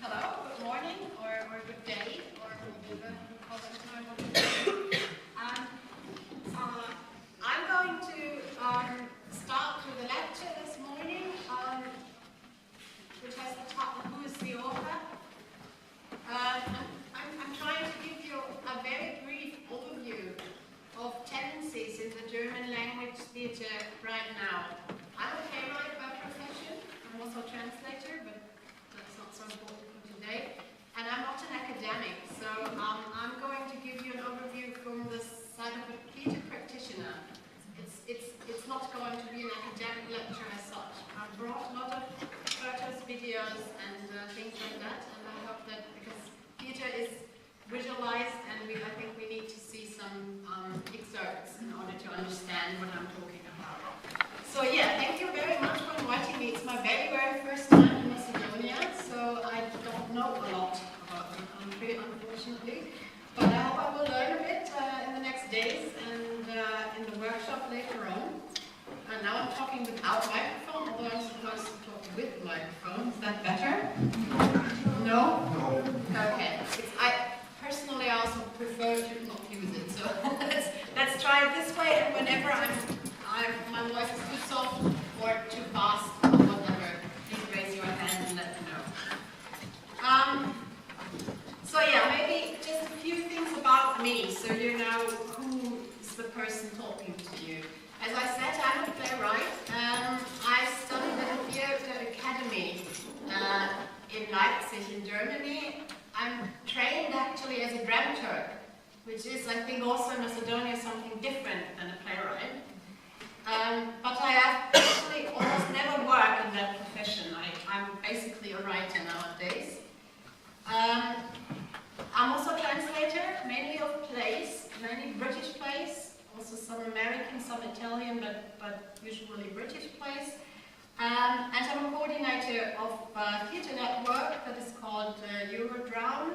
Hello, good morning, or good day, or whatever you call it time. I'm going to start with a lecture this morning, which has the topic, Who is the author? I'm trying to give you a very brief overview of tendencies in the German language theatre right now. I'm a playwright by profession. I'm also a translator, but that's not so important for today. And I'm not an academic, so I'm going to give you an overview from the side of a theatre practitioner. It's not going to be an academic lecture as such. I've brought a lot of photos, videos, and things like that, and I hope that because theatre is visualized, and I think we need to see some excerpts in order to understand what I'm talking about. So yeah, thank you very much for inviting me. It's my very, very first time in Macedonia, so I don't know a lot about the country, unfortunately. But I hope I will learn a bit in the next days and in the workshop later on. And now I'm talking without microphone, although I'm supposed to talk with microphone. Is that better? No? No. Okay. Personally, I also prefer to not use it. So let's try it this way. And whenever my voice is too soft or too fast or whatever, please raise your hand and let me know. So yeah, maybe just a few things about me, so you know who is the person talking to you. As I said, I'm a playwright. I studied at the Theatre Academy in Leipzig, in Germany. I'm trained actually as a dramaturg, which is, I think, also in Macedonia something different than a playwright. But I have actually almost never worked in that profession. I'm basically a writer nowadays. I'm also a translator, mainly of plays, mainly British plays, also some American, some Italian, but usually British plays. And I'm a coordinator of a theatre network that is called Eurodram,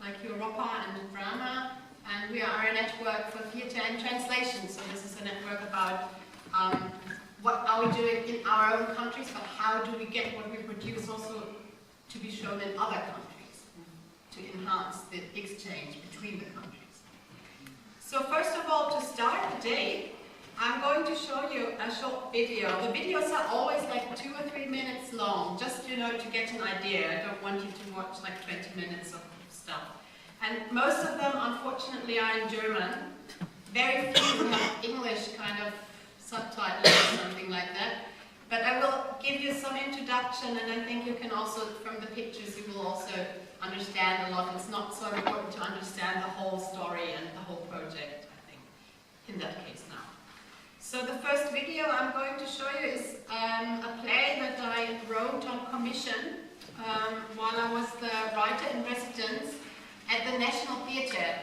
like Europa and Drama, and we are a network for theatre and translation. So this is a network about what are we doing in our own countries, but how do we get what we produce also to be shown in other countries, to enhance the exchange between the countries. So first of all, to start the day, I'm going to show you a short video. The videos are always like 2 or 3 minutes long, just to get an idea. I don't want you to watch like 20 minutes of stuff. And most of them, unfortunately, are in German. Very few have English kind of subtitles or something like that. But I will give you some introduction, and I think you can also, from the pictures, you will also understand a lot. It's not so important to understand the whole story and the whole project, I think, in that case now. So the first video I'm going to show you is a play that I wrote on commission while I was the writer in residence at the National Theatre.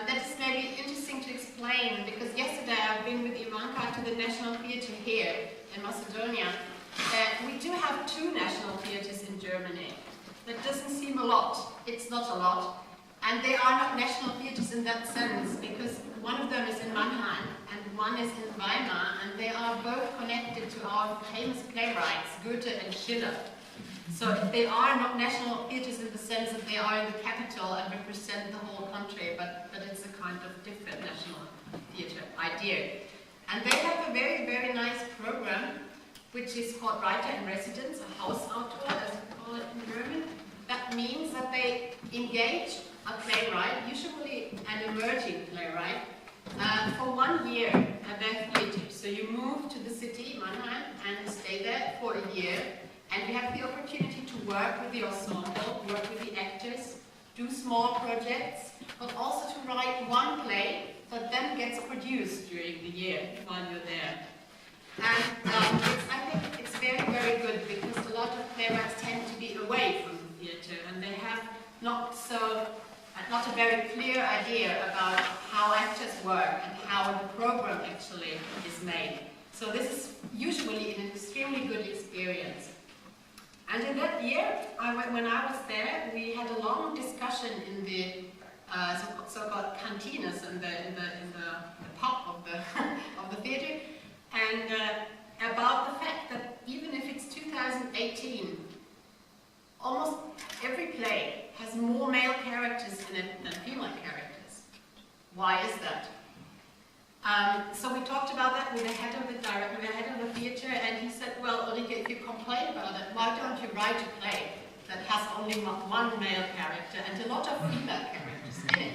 That is maybe interesting to explain, because yesterday I've been with Ivanka to the National Theatre here in Macedonia. We do have 2 national theatres in Germany. That doesn't seem a lot. It's not a lot. And they are not national theatres in that sense, because one of them is in Mannheim and one is in Weimar, and they are both connected to our famous playwrights, Goethe and Schiller. So they are not national theatres in the sense that they are in the capital and represent the whole country, but it's a kind of different national theatre idea. And they have a very, very nice program, which is called Writer in Residence, a Hausautor, as we call it in German. That means that they engage a playwright, usually an emerging playwright, for 1 year at their theatre. So you move to the city, Mannheim, and stay there for a year, and you have the opportunity to work with the ensemble, work with the actors, do small projects, but also to write one play that then gets produced during the year while you're there. And I think it's very, very good, because a lot of playwrights tend to be away from the theatre, and they have not a very clear idea about how actors work and how the program actually is made. So this is usually an extremely good experience. And in that year, when I was there, we had a long discussion in the so-called cantinas in the pub of the theatre, and about the fact that even if it's 2018, almost every Why is that? So we talked about that with the head of the theatre, and he said, well, Ulrike, if you complain about it, why don't you write a play that has only one male character and a lot of female characters in it?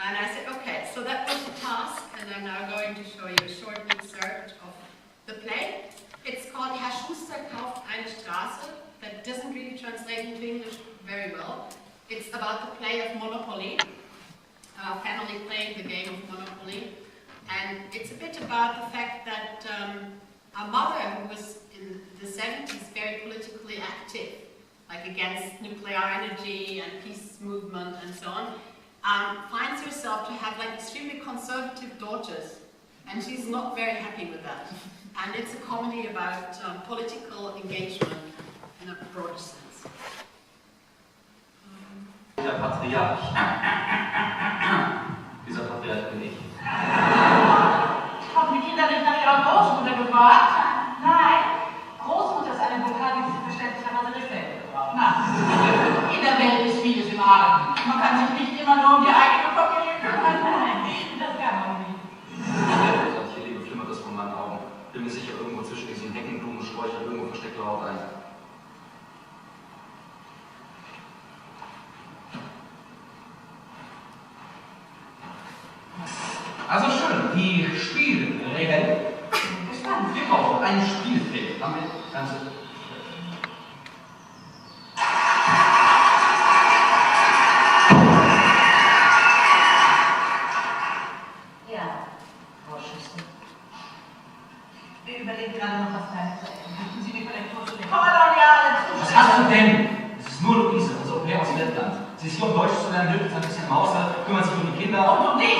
And I said, okay, so that was the task, and I'm now going to show you a short excerpt of the play. It's called Herr Schuster kauft eine Straße. That doesn't really translate into English very well. It's about the play of Monopoly, a family playing the game of Monopoly. And it's a bit about the fact that our mother, who was in the 70s very politically active, like against nuclear energy and peace movement and so on, finds herself to have like extremely conservative daughters, and she's not very happy with that. And it's a comedy about political engagement in a broader sense. Der Patriarch. Dieser Patriarch bin ich. Haben die Kinder nicht nach ihrer Großmutter gefragt? Nein. Großmutter ist eine Vokal, die sie verständlicherweise Reflexe gebraucht. In der Welt ist vieles im Argen. Man kann sich nicht immer nur um die eigene Familie kümmern. Nein, das kann man nicht. Hier, Liebe, flimmert das von meinen Augen. Bin mir sicher, irgendwo zwischen diesen Hecken, Blumen, Sträuchern, irgendwo versteckt Haut ein. Also schön, die Spielregeln. Gespannt. Wir brauchen ein Spielfeld, damit ganze. Ja, Frau Schuster. Wir überlegen gerade noch was Kleines zu essen. Könnten Sie mir vielleicht vorstellen? Koloniale Was Zustände! hast du denn? Es ist nur Luise, unsere Au pair aus Lettland. Sie ist hier, um Deutsch zu lernen, hilft ein bisschen Mauser, kümmert sich um die Kinder. Und um dich!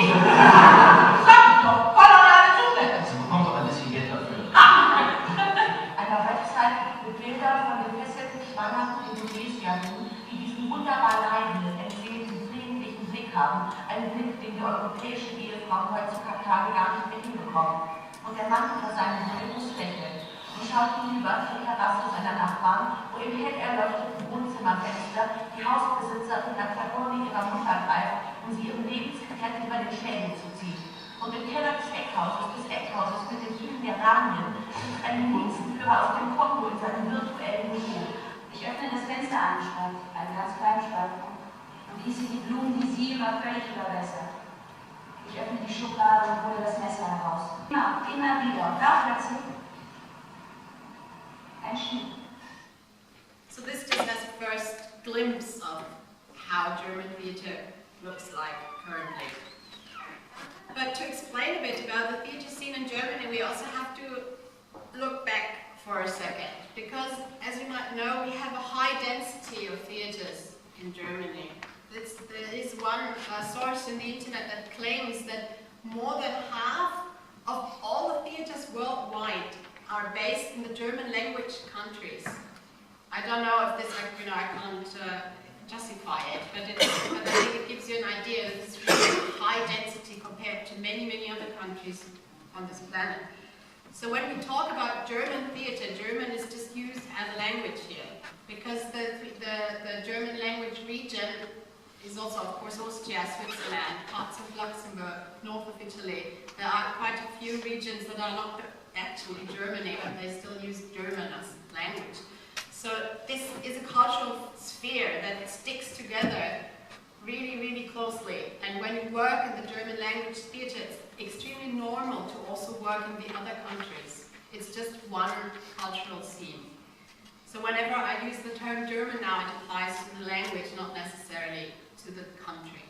Sag doch, koloniale Zustände! Sie bekommt doch ein bisschen Geld dafür. Eine Website mit Bildern von den fesselten schwangerten Indonesierinnen, die diesen wunderbar leidenden, entseelten, friedlichen Blick haben. Einen Blick, den die europäischen Ehefrauen heutzutage gar nicht mehr hinbekommen. Und der Mann unter seinem Rhythmus lächelt und schaut hinüber zur Terrasse seiner Nachbarn, wo im hell erleuchteten Wohnzimmerfenster die Hausbesitzerin der Flagone ihrer Mutter greift, um sie ihrem Lebensgefährten über den Schädel zu ziehen. Und im Keller des Eckhauses mit den vielen Geranien sitzt ein Münzenführer aus dem Kongo in seinem virtuellen Niveau. Ich öffne das Fenster an, Spalt, einen ganz kleinen Spalt, und gieße die Blumen, die sie immer völlig überwässert. Ich öffne die Schublade und hole das Messer heraus. Immer wieder. Und da plötzlich ein Schnitt. So this just has a first glimpse of how German theatre looks like currently. But to explain a bit about the theatre scene in Germany, we also have to look back for a second, because as you might know, we have a high density of theatres in Germany. There is one source in the internet that claims that more than half of all the theatres worldwide are based in the German language countries. I don't know if this, I can't justify it, but I think it gives you an idea of this really high density compared to many, many other countries on this planet. So when we talk about German theatre, German is just used as a language here, because the German language region is also, of course, Austria, Switzerland, parts of Luxembourg, north of Italy. There are quite a few regions that are not actually Germany, but they still use German as language. So this is a cultural sphere that sticks together really, really closely. And when you work in the German language theatre, it's extremely normal to also work in the other countries. It's just one cultural scene. So whenever I use the term German now, it applies to the language, not necessarily to the country.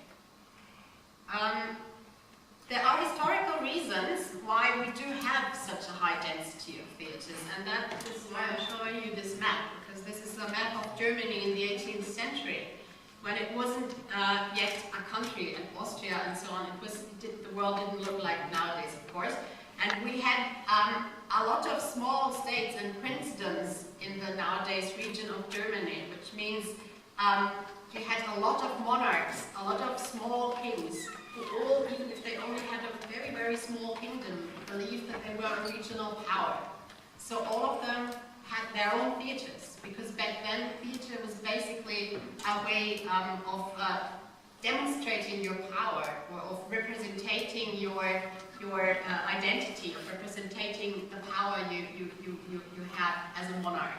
There are historical reasons why we do have such a high density of theatres, and that is why I'm showing you this map, because this is a map of Germany in the 18th century, when it wasn't yet a country, and Austria and so on. The world didn't look like nowadays, of course, and we had a lot of small states and princedoms in the nowadays region of Germany, which means you had a lot of monarchs, a lot of small kings, who all, even if they only had a very, very small kingdom, believed that they were a regional power. So all of them had their own theatres, because back then theatre was basically a way of demonstrating your power, or of representing your identity, of representing the power you have as a monarch.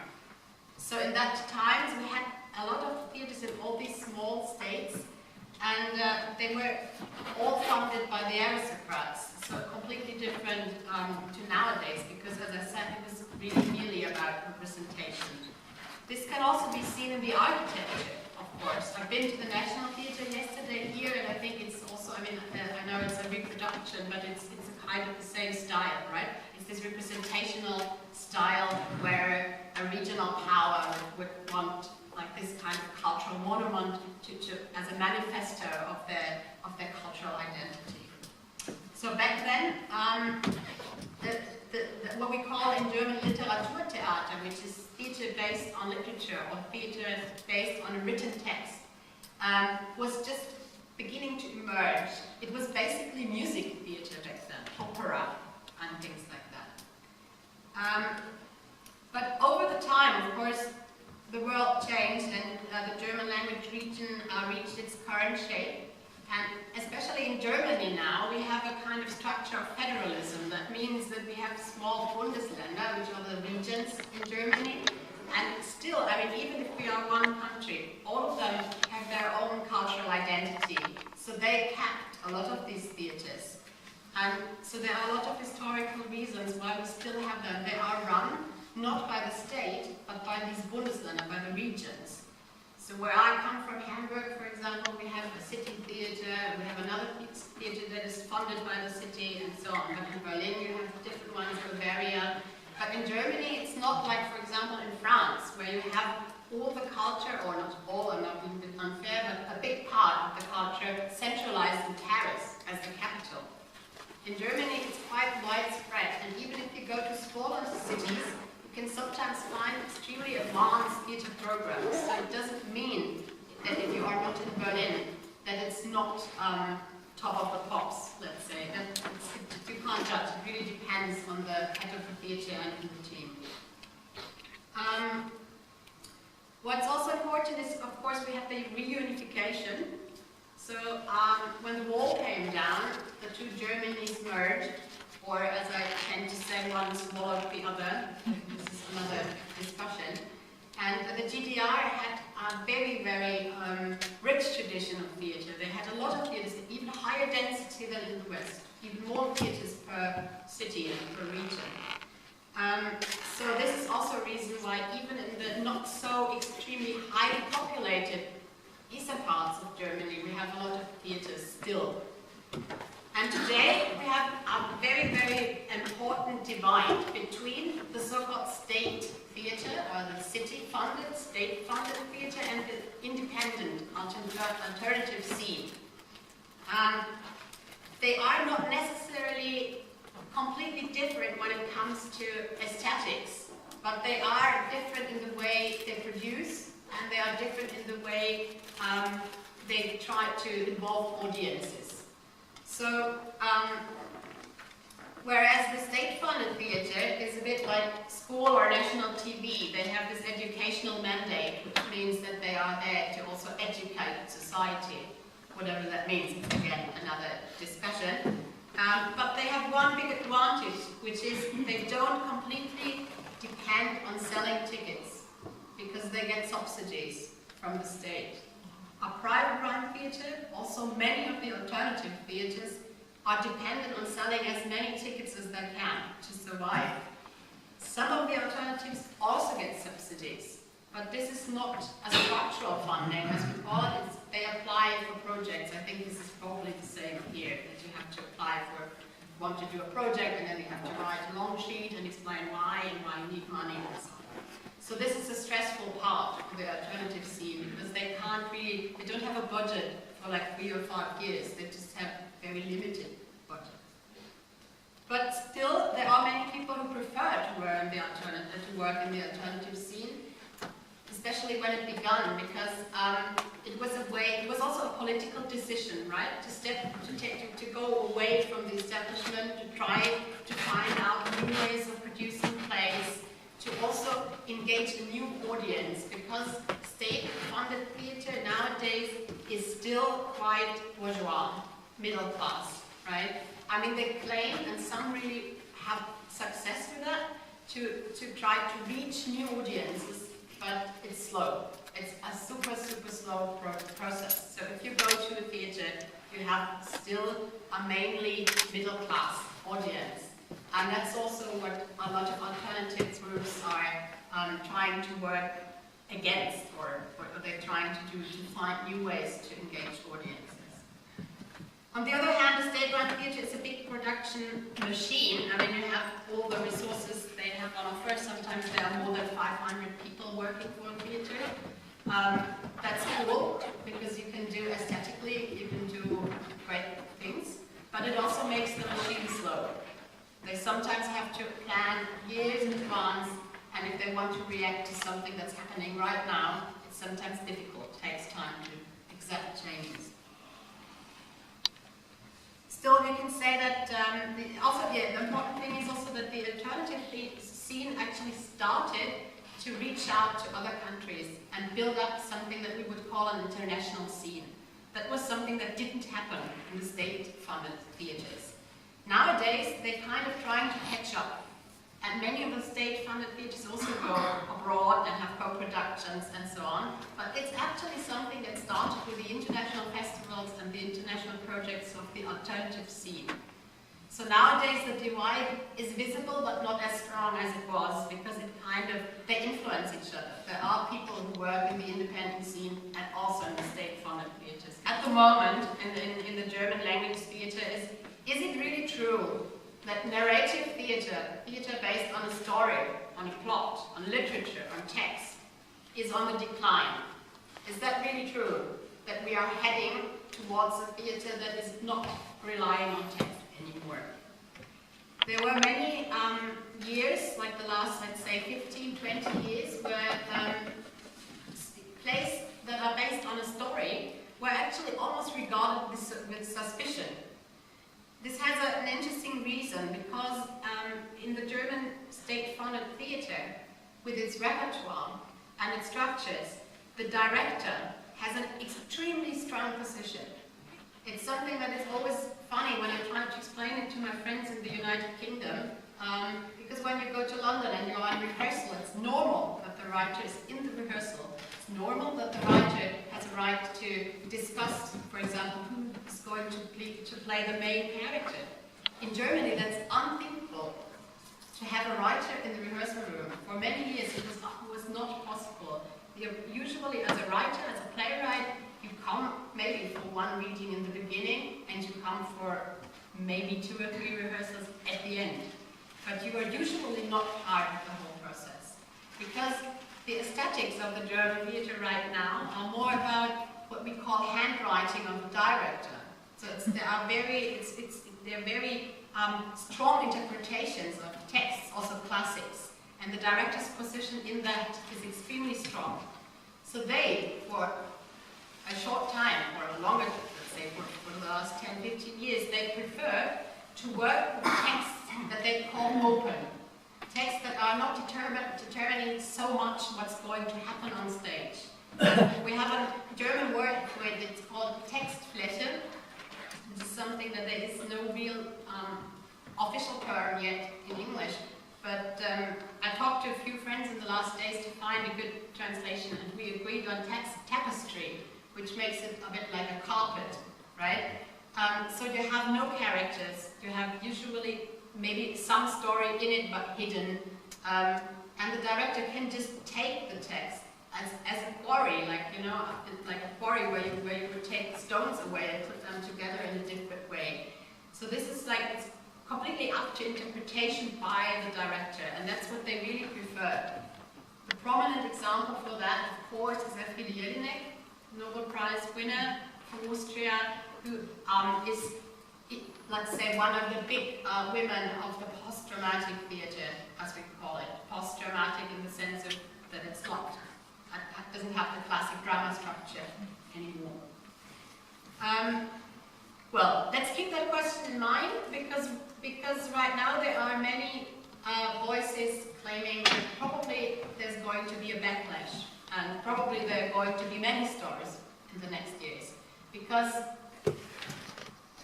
So in that times we had a lot of theatres in all these small states, and they were all funded by the aristocrats, so completely different to nowadays, because as I said, it was really about representation. This can also be seen in the architecture, of course. I've been to the National Theatre yesterday here, and I think it's also, I mean, I know it's a reproduction, but it's a kind of the same style, right? It's this representational style where a regional power would want like this kind of cultural monument as a manifesto of their cultural identity. So back then, what we call in German Literaturtheater, which is theatre based on literature or theatre based on a written text, was just beginning to emerge. It was basically music theatre back then, opera and things like that. But over the time, of course, the world changed, and the German language region reached its current shape. And especially in Germany now, we have a kind of structure of federalism. That means that we have small Bundesländer, which are the regions in Germany. And still, I mean, even if we are one country, all of them have their own cultural identity. So they kept a lot of these theatres. And so there are a lot of historical reasons why we still have them. They are run not by the state, but by these Bundesländer, by the regions. So where I come from, Hamburg, for example, we have a city theatre, we have another theatre that is funded by the city, and so on. But in Berlin, you have different ones, Bavaria. But in Germany, it's not like, for example, in France, where you have all the culture, or not all, or not a bit unfair, but a big part of the culture centralized in Paris as the capital. In Germany, it's quite widespread, and even if you go to smaller cities, you can sometimes find extremely advanced theatre programs. So it doesn't mean that if you are not in Berlin, that it's not top of the pops, let's say. You can't judge. It really depends on the head of the theatre and the team. What's also important is, of course, we have the reunification. So when the wall came down, the two Germanies merged, or as I tend to say, one swallowed the other. This is another discussion. And the GDR had a very, very rich tradition of theatre. They had a lot of theatres, even higher density than in the West, even more theatres per city and per region. So this is also a reason why even in the not so extremely highly populated eastern parts of Germany, we have a lot of theatres still. And today we have a very, very important divide between the so-called state theatre, or the city-funded, state-funded theatre, and the independent alternative scene. They are not necessarily completely different when it comes to aesthetics, but they are different in the way they produce, and they are different in the way they try to involve audiences. So, whereas the state-funded theatre is a bit like school or national TV, they have this educational mandate, which means that they are there to also educate society, whatever that means. Again, another discussion. But they have one big advantage, which is they don't completely depend on selling tickets, because they get subsidies from the state. A private run theatre, also many of the alternative theatres, are dependent on selling as many tickets as they can to survive. Some of the alternatives also get subsidies, but this is not a structural funding, as we call it. They apply for projects. I think this is probably the same here, that you have to apply for, want to do a project, and then you have to write a long sheet and explain why and why you need money and so on. So this is a stressful part of the alternative scene, because they can't really, they don't have a budget for like 3 or 5 years. They just have very limited budget. But still, there are many people who prefer to work in the alternative scene, especially when it began, because it was a way, it was also a political decision, right? To go away from the establishment, to try to find out new ways of producing plays, to also engage a new audience, because state-funded theatre nowadays is still quite bourgeois, middle class, right? I mean, they claim, and some really have success with that, to try to reach new audiences, but it's slow. It's a super, super slow process. So if you go to a theatre, you have still a mainly middle class audience. And that's also what a lot of alternative groups are trying to work against, or what they're trying to do to find new ways to engage audiences. On the other hand, the state-run theatre is a big production machine. I mean, you have all the resources they have on offer. Sometimes there are more than 500 people working for a theatre. That's cool, because you can do aesthetically, you can do great things, but it also makes the machine slow. They sometimes have to plan years in advance, and if they want to react to something that's happening right now, it's sometimes difficult. It takes time to accept changes. Still, we can say that the important thing is also that the alternative scene actually started to reach out to other countries and build up something that we would call an international scene. That was something that didn't happen in the state-funded theatres. Nowadays, they're kind of trying to catch up. And many of the state-funded theatres also go abroad and have co-productions and so on. But it's actually something that started with the international festivals and the international projects of the alternative scene. So nowadays the divide is visible but not as strong as it was, because they influence each other. There are people who work in the independent scene and also in the state-funded theatres. At the moment, in the German language theatre, is it really true that narrative theatre based on a story, on a plot, on literature, on text, is on the decline? Is that really true? That we are heading towards a theatre that is not relying on text anymore? There were many years, like the last, let's say, 15, 20 years, where plays that are based on a story were actually almost regarded with suspicion. This has an interesting reason, because in the German state-funded theatre, with its repertoire and its structures, the director has an extremely strong position. It's something that is always funny when I'm trying to explain it to my friends in the United Kingdom, because when you go to London and you're on rehearsal, it's normal that the writer is in the rehearsal. It's normal that the writer has a right to discuss, for example, who is going to play the main character. In Germany, that's unthinkable. To have a writer in the rehearsal room, for many years it was not possible. Usually as a writer, as a playwright, you come maybe for one reading in the beginning, and you come for maybe 2 or 3 rehearsals at the end. But you are usually not part of the whole process. Because the aesthetics of the German theatre right now are more about what we call handwriting of the director. So they're very strong interpretations of texts, also classics. And the director's position in that is extremely strong. So they, for a short time, or a longer, let's say for the last 10, 15 years, they prefer to work with texts that they call open. Texts that are not determining so much what's going to happen on stage. We have a German word for it, it's called Textfläche. This is something that there is no real official term yet in English. But I talked to a few friends in the last days to find a good translation, and we agreed on tapestry, which makes it a bit like a carpet, right? So you have no characters, you have usually maybe some story in it but hidden, and the director can just take the text as a quarry, like a quarry where you would take stones away and put them together in a different way. So this is it's completely up to interpretation by the director, and that's what they really prefer. The prominent example for that, of course, is Elfriede Jelinek, Nobel Prize winner from Austria, who is, let's say, one of the big women of the post-dramatic theatre, as we call it. Post-dramatic in the sense of that it's not, it doesn't have the classic drama structure anymore. Well, let's keep that question in mind, because right now there are many voices claiming that probably there's going to be a backlash, and probably there are going to be many stories in the next years. because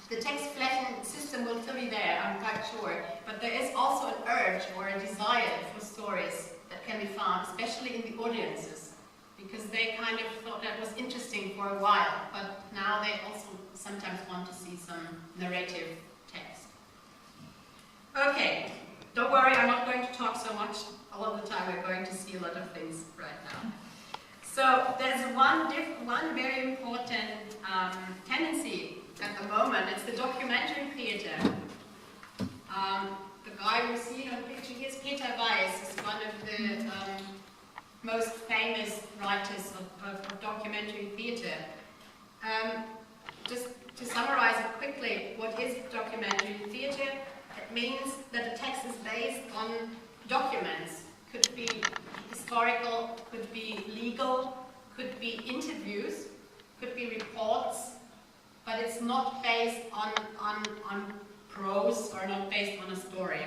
the text-flattened system will still be there, I'm quite sure, but there is also an urge or a desire for stories that can be found, especially in the audiences, because they kind of thought that was interesting for a while, but now they also sometimes want to see some narrative text. Okay, don't worry, I'm not going to talk so much all of the time. We're going to see a lot of things right now. So there's one very important tendency at the moment. It's the documentary theater. The guy we see on the picture here is Peter Weiss. He's one of the most famous writers of documentary theater. Just to summarize it quickly, what is documentary theater? It means that the text is based on documents. Could be historical, could be legal, could be interviews, could be reports, but it's not based on prose or not based on a story.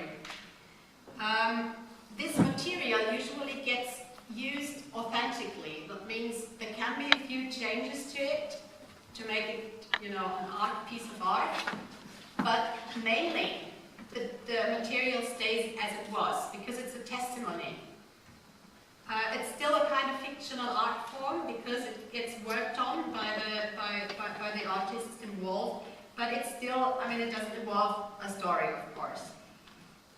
This material usually gets used authentically. That means there can be a few changes to it to make it, an piece of art, but mainly the material stays as it was because it's a testimony. It's still a kind of fictional art form because it gets worked on by the artists involved, but it's still, it doesn't involve a story, of course.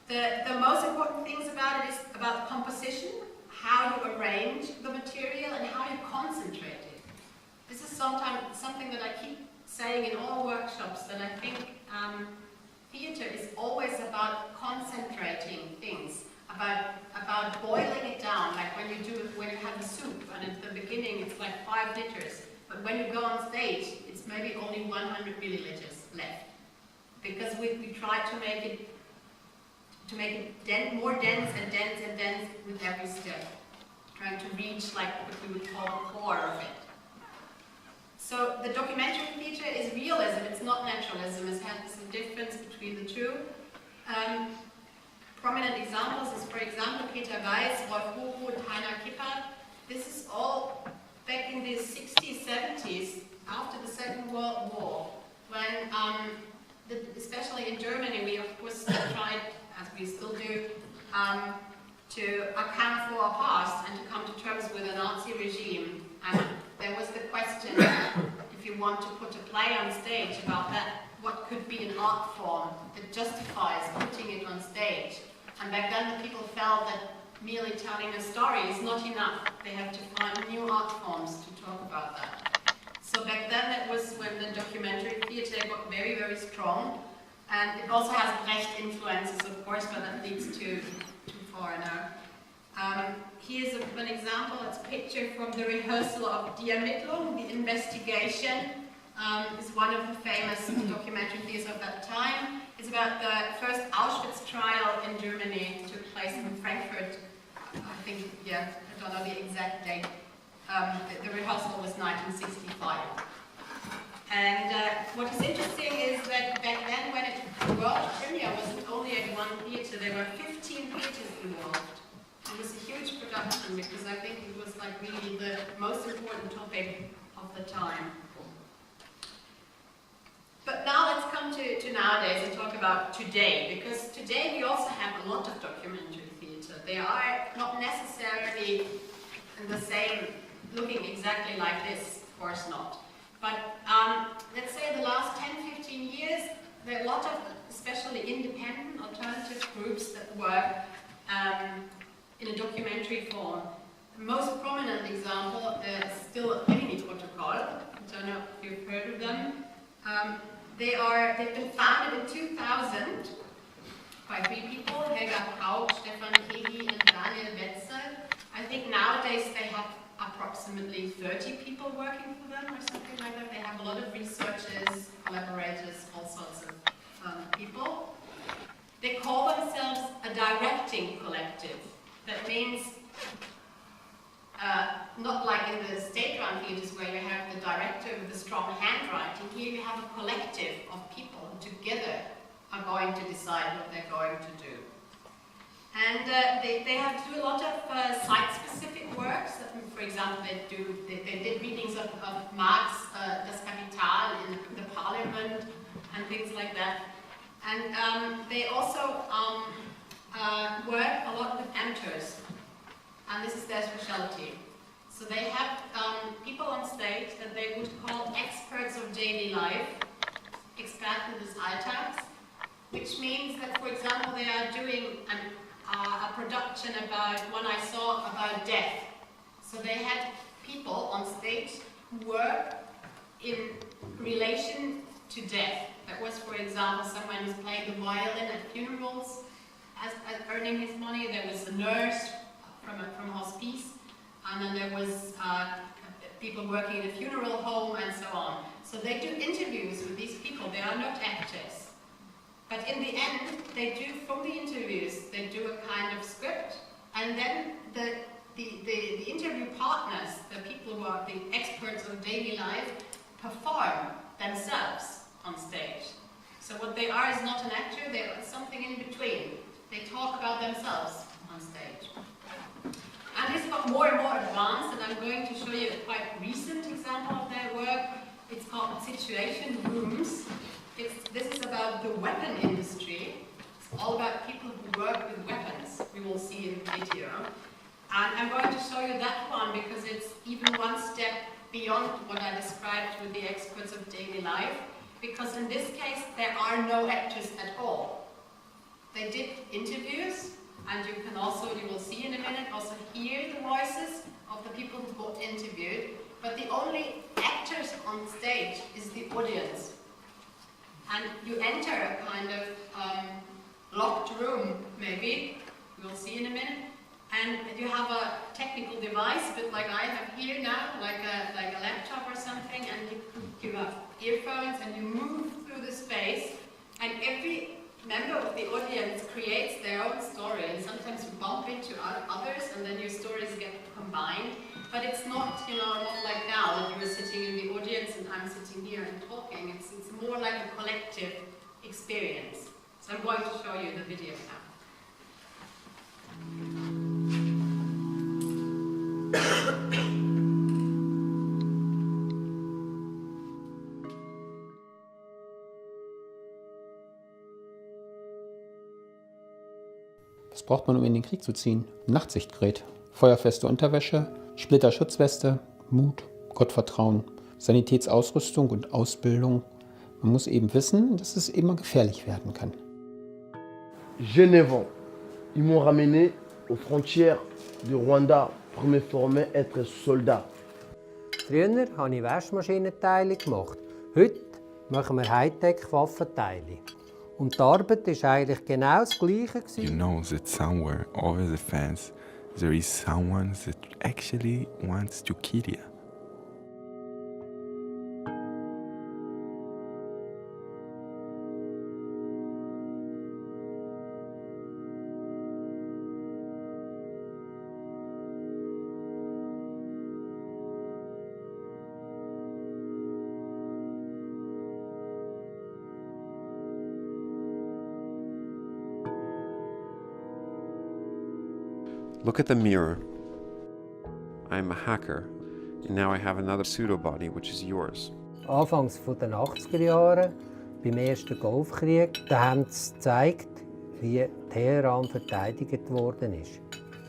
The most important things about it is about composition, how you arrange the material and how you concentrate it. This is something that I keep saying in all workshops, that I think theater is always about concentrating things, about boiling it down, like when you have a soup, and at the beginning it's like 5 liters, but when you go on stage, it's maybe only 100 milliliters left, because we try to make it more dense and dense and dense with every step, trying to reach like what we would call the core of it. So the documentary theater is realism, it's not naturalism. There's a difference between the two. Prominent examples is, for example, Peter Weiss, Rolf Hochhuth, Heiner Kippert. This is all back in the 60s, 70s, after the Second World War, when, especially in Germany, we of course tried, as we still do, to account for our past and to come to terms with the Nazi regime. And there was the question, if you want to put a play on stage about that, what could be an art form that justifies putting it on stage? And back then the people felt that merely telling a story is not enough. They have to find new art forms to talk about that. So back then that was when the documentary theater got very, very strong. And it also has Brecht influences, of course, but that leads too far now. Here's an example. It's a picture from the rehearsal of Die Ermittlung, the investigation. It's one of the famous documentary theaters of that time. It's about the first Auschwitz trial in Germany. It took place in Frankfurt. I think, I don't know the exact date. The rehearsal was 1965. And what is interesting is that back then, when the world premiere wasn't only at one theater, there were 15 theaters involved. It was a huge production because I think it was like really the most important topic of the time. But now let's come to nowadays and talk about today, because today we also have a lot of documentary theater. They are not necessarily the same, looking exactly like this, of course not. But let's say the last 10-15 years, there are a lot of especially independent alternative groups that work in a documentary form. The most prominent example is still Rimini Protocol. I don't know if you've heard of them. They've been founded in 2000 by 3 people, Helga Kraut, Stefan Kegi and Daniel Wetzel. I think nowadays they have approximately 30 people working for them or something like that. They have a lot of researchers, collaborators, all sorts of people. They call themselves a directing collective. That means not like in the state-run theatres where you have the director with a strong handwriting. Here you have a collective of people who together are going to decide what they're going to do. And they have to do a lot of site-specific works. For example, they did readings of Marx, Das Kapital, things like that. And they also work a lot with amateurs, and this is their specialty. So they have people on stage that they would call experts of daily life, Experten des Alltags, which means that, for example, they are doing a production about, one I saw, about death. So they had people on stage who were in relation to death. That was, for example, someone who's playing the violin at funerals, as earning his money. There was a nurse from hospice, and then there was people working in a funeral home and so on. So they do interviews with these people. They are not actors. But in the end, they do, from the interviews, they do a kind of script, and then the interview partners, the people who are the experts of daily life, perform themselves on stage. So what they are is not an actor, they are something in between. They talk about themselves on stage. And this got more and more advanced, and I'm going to show you a quite recent example of their work. It's called Situation Rooms. This is about the weapon industry. It's all about people who work with weapons, we will see in the video. And I'm going to show you that one because it's even one step beyond what I described with the experts of daily life, because in this case there are no actors at all. They did interviews, and you can also, you will see in a minute, also hear the voices of the people who got interviewed, but the only actors on stage is the audience. And you enter a kind of locked room, maybe, we'll see in a minute, and you have a technical device, but like I have here now, like a laptop or something, and you have earphones and you move through the space, and every member of the audience creates their own story, and sometimes you bump into others and then your stories get combined, but it's not, not like now that you're sitting in the audience and I'm sitting here and talking. It's more like a collective experience. So I'm going to show you the video now. Was braucht man, um in den Krieg zu ziehen? Nachtsichtgerät, feuerfeste Unterwäsche, Splitterschutzweste, Mut, Gottvertrauen, Sanitätsausrüstung und Ausbildung. Man muss eben wissen, dass es immer gefährlich werden kann. J'ai 9 ans. Ils m'ont ramené aux frontières du Rwanda pour me former à être soldat. Früher habe ich Waschmaschinenteile gemacht. Heute machen wir Hightech-Waffenteile. Und die Arbeit war eigentlich genau das Gleiche. You know that somewhere over the fence there is someone that actually wants to kill you. Look at the mirror. I'm a hacker, and now I have another pseudo-body, which is yours. Anfangs der 80er Jahre, beim ersten Golfkrieg, da haben sie gezeigt, wie Teheran verteidigt worden ist.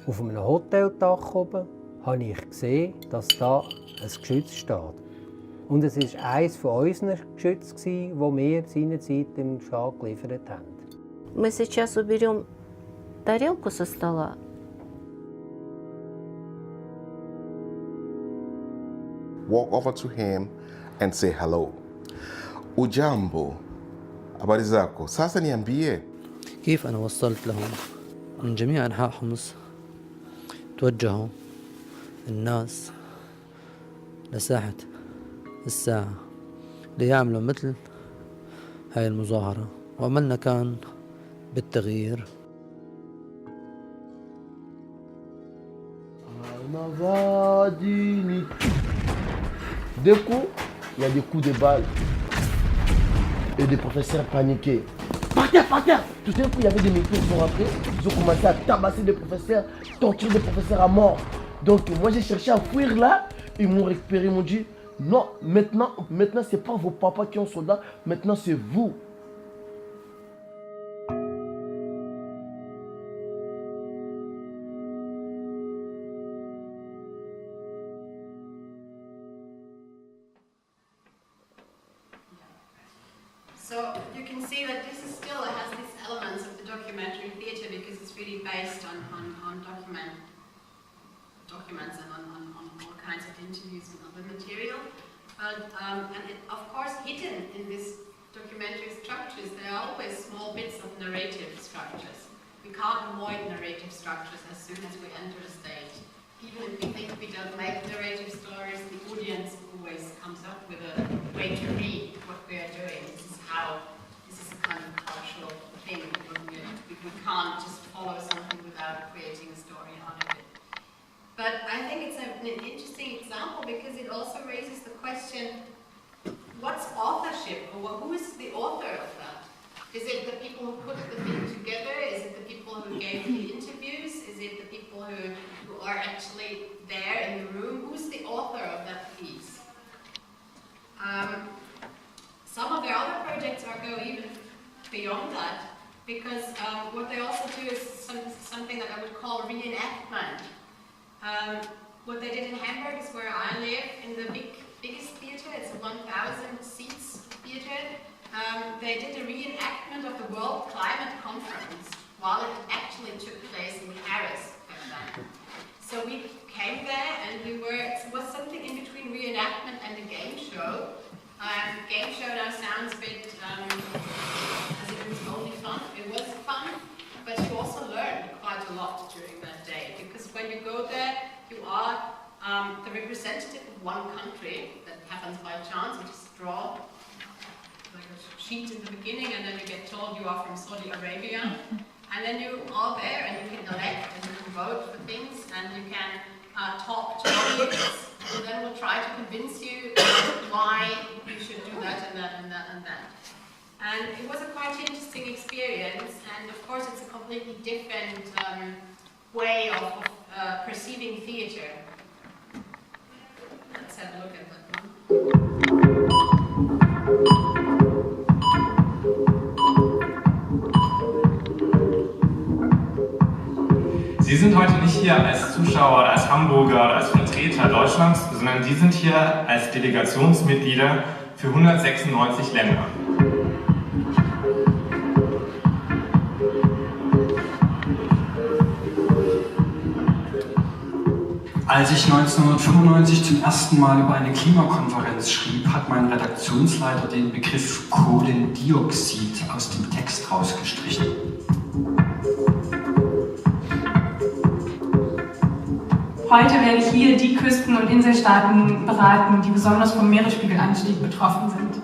Auf einem Hoteldach oben habe ich gesehen, dass da ein Geschütz steht. Und es war eines unserer Geschütze, das wir seinerzeit dem Schah geliefert haben. Мы сейчас уберем тарелку со стола. Walk over to him and say hello. Ujambo, habari zako? Sasa niambie. كيف أنا وصلت لهم؟ من جميع أنحاء حمص توجهوا الناس لساحة الساعة ليعملوا مثل هاي المظاهرة، وعملنا كان بالتغيير. D'un coup, il y a des coups de balle et des professeurs paniqués. Par terre, par terre! Tout d'un coup, il y avait des militaires qui sont rentrés. Ils ont commencé à tabasser des professeurs, torturer des professeurs à mort. Donc moi, j'ai cherché à fuir là. Ils m'ont récupéré, ils m'ont dit non, maintenant c'est pas vos papas qui sont soldats, maintenant c'est vous So you can see that this is still has these elements of the documentary theatre because it's really based on documents and on all kinds of interviews and other material. But, and it, of course, hidden in these documentary structures, there are always small bits of narrative structures. We can't avoid narrative structures as soon as we enter the stage. Even if we think we don't make narrative stories, the audience always comes up with a way to read what we are doing. This is a kind of cultural thing. We can't just follow something without creating a story out of it. But I think it's an interesting example because it also raises the question, what's authorship, or who is the author of that? Is it the people who put the thing together? Is it the people who gave the interviews? Is it the people who are actually there in the room? Who's the author of that piece? Some of their other projects go even beyond that, because what they also do is something that I would call reenactment. What they did in Hamburg is where I live, in the biggest theatre. It's a 1,000 seats theatre. They did a reenactment of the World Climate Conference while it actually took place in Paris back then. So we came there and it was something in between reenactment and a game show. Game show now sounds a bit as if it was only fun. It was fun, but you also learned quite a lot during that day, because when you go there, you are the representative of one country. That happens by chance. You just draw like a sheet in the beginning, and then you get told you are from Saudi Arabia, and then you are there, and you can elect and you can vote for things, and you can talk to audience, and then we'll try to convince you why you should do that and that and that and that. And it was a quite interesting experience, and of course it's a completely different way of perceiving theatre. Let's have a look at that one. Sie sind heute nicht hier als Zuschauer oder als Hamburger oder als Vertreter Deutschlands, sondern Sie sind hier als Delegationsmitglieder für 196 Länder. Als ich 1995 zum ersten Mal über eine Klimakonferenz schrieb, hat mein Redaktionsleiter den Begriff Kohlendioxid aus dem Text rausgestrichen. Heute werde ich hier die Küsten- und Inselstaaten beraten, die besonders vom Meeresspiegelanstieg betroffen sind.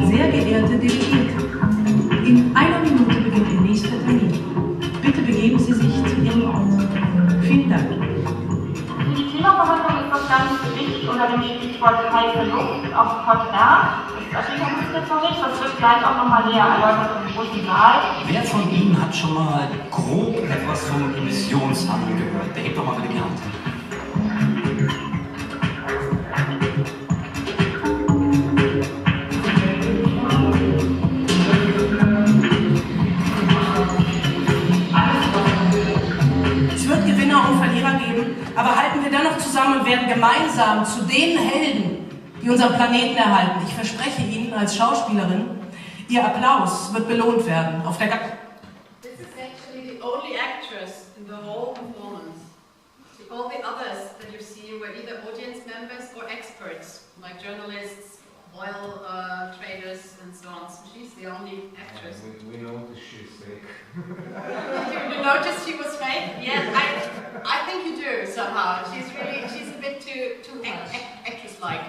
Sehr geehrte Delegierte, in einer Minute beginnt Ihr nächster Termin. Bitte begeben Sie sich zu Ihrem Ort. Vielen Dank. Für die Klimaverhandlung ist das Ganze dicht unter dem Stichwort heiße Luft auf Pod R. Das steht jetzt noch nicht, das wird gleich auch nochmal näher erläutert im großen Saal. Wer von Ihnen hat schon mal grob etwas vom Emissionshandel gehört? Der hebt doch mal bitte die Hand. Es wird Gewinner und Verlierer geben, aber halten wir dennoch zusammen und werden gemeinsam zu den Helden, die unseren Planeten erhalten. Ich verspreche Ihnen als Schauspielerin, Ihr Applaus wird belohnt werden auf der This is actually the only actress in the whole performance. All the others that you've seen were either audience members or experts, like journalists, oil traders, and so on. So she's the only actress. We noticed she's fake. You noticed she was fake? Yeah, I think you do somehow. She's a bit too actress-like.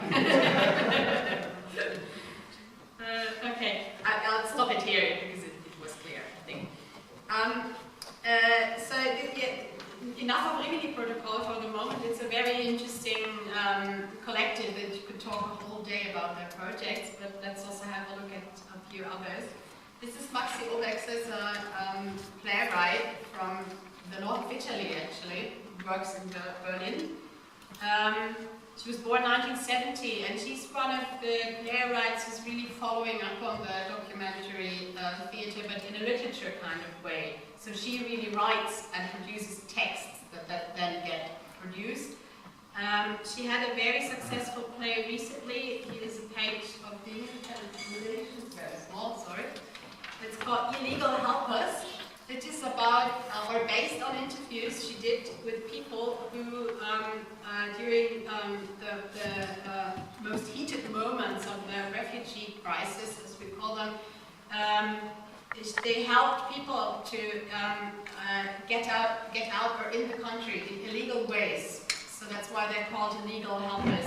Okay, I'll stop it here because it was clear, I think. Enough of Rimini Protocol for the moment. It's a very interesting collective that you could talk a whole day about their projects, but let's also have a look at a few others. This is Maxi Obex, a playwright from the north of Italy, actually, works in Berlin. She was born 1970, and she's one of the playwrights who's really following up on the documentary theatre, but in a literature kind of way. So she really writes and produces texts that then get produced. She had a very successful play recently. Here's a page of the Relations, very small, sorry. It's called Illegal Helpers. It is about, or based on interviews she did with people who, during the most heated moments of the refugee crisis, as we call them, they helped people to get out or in the country in illegal ways. So that's why they're called illegal helpers.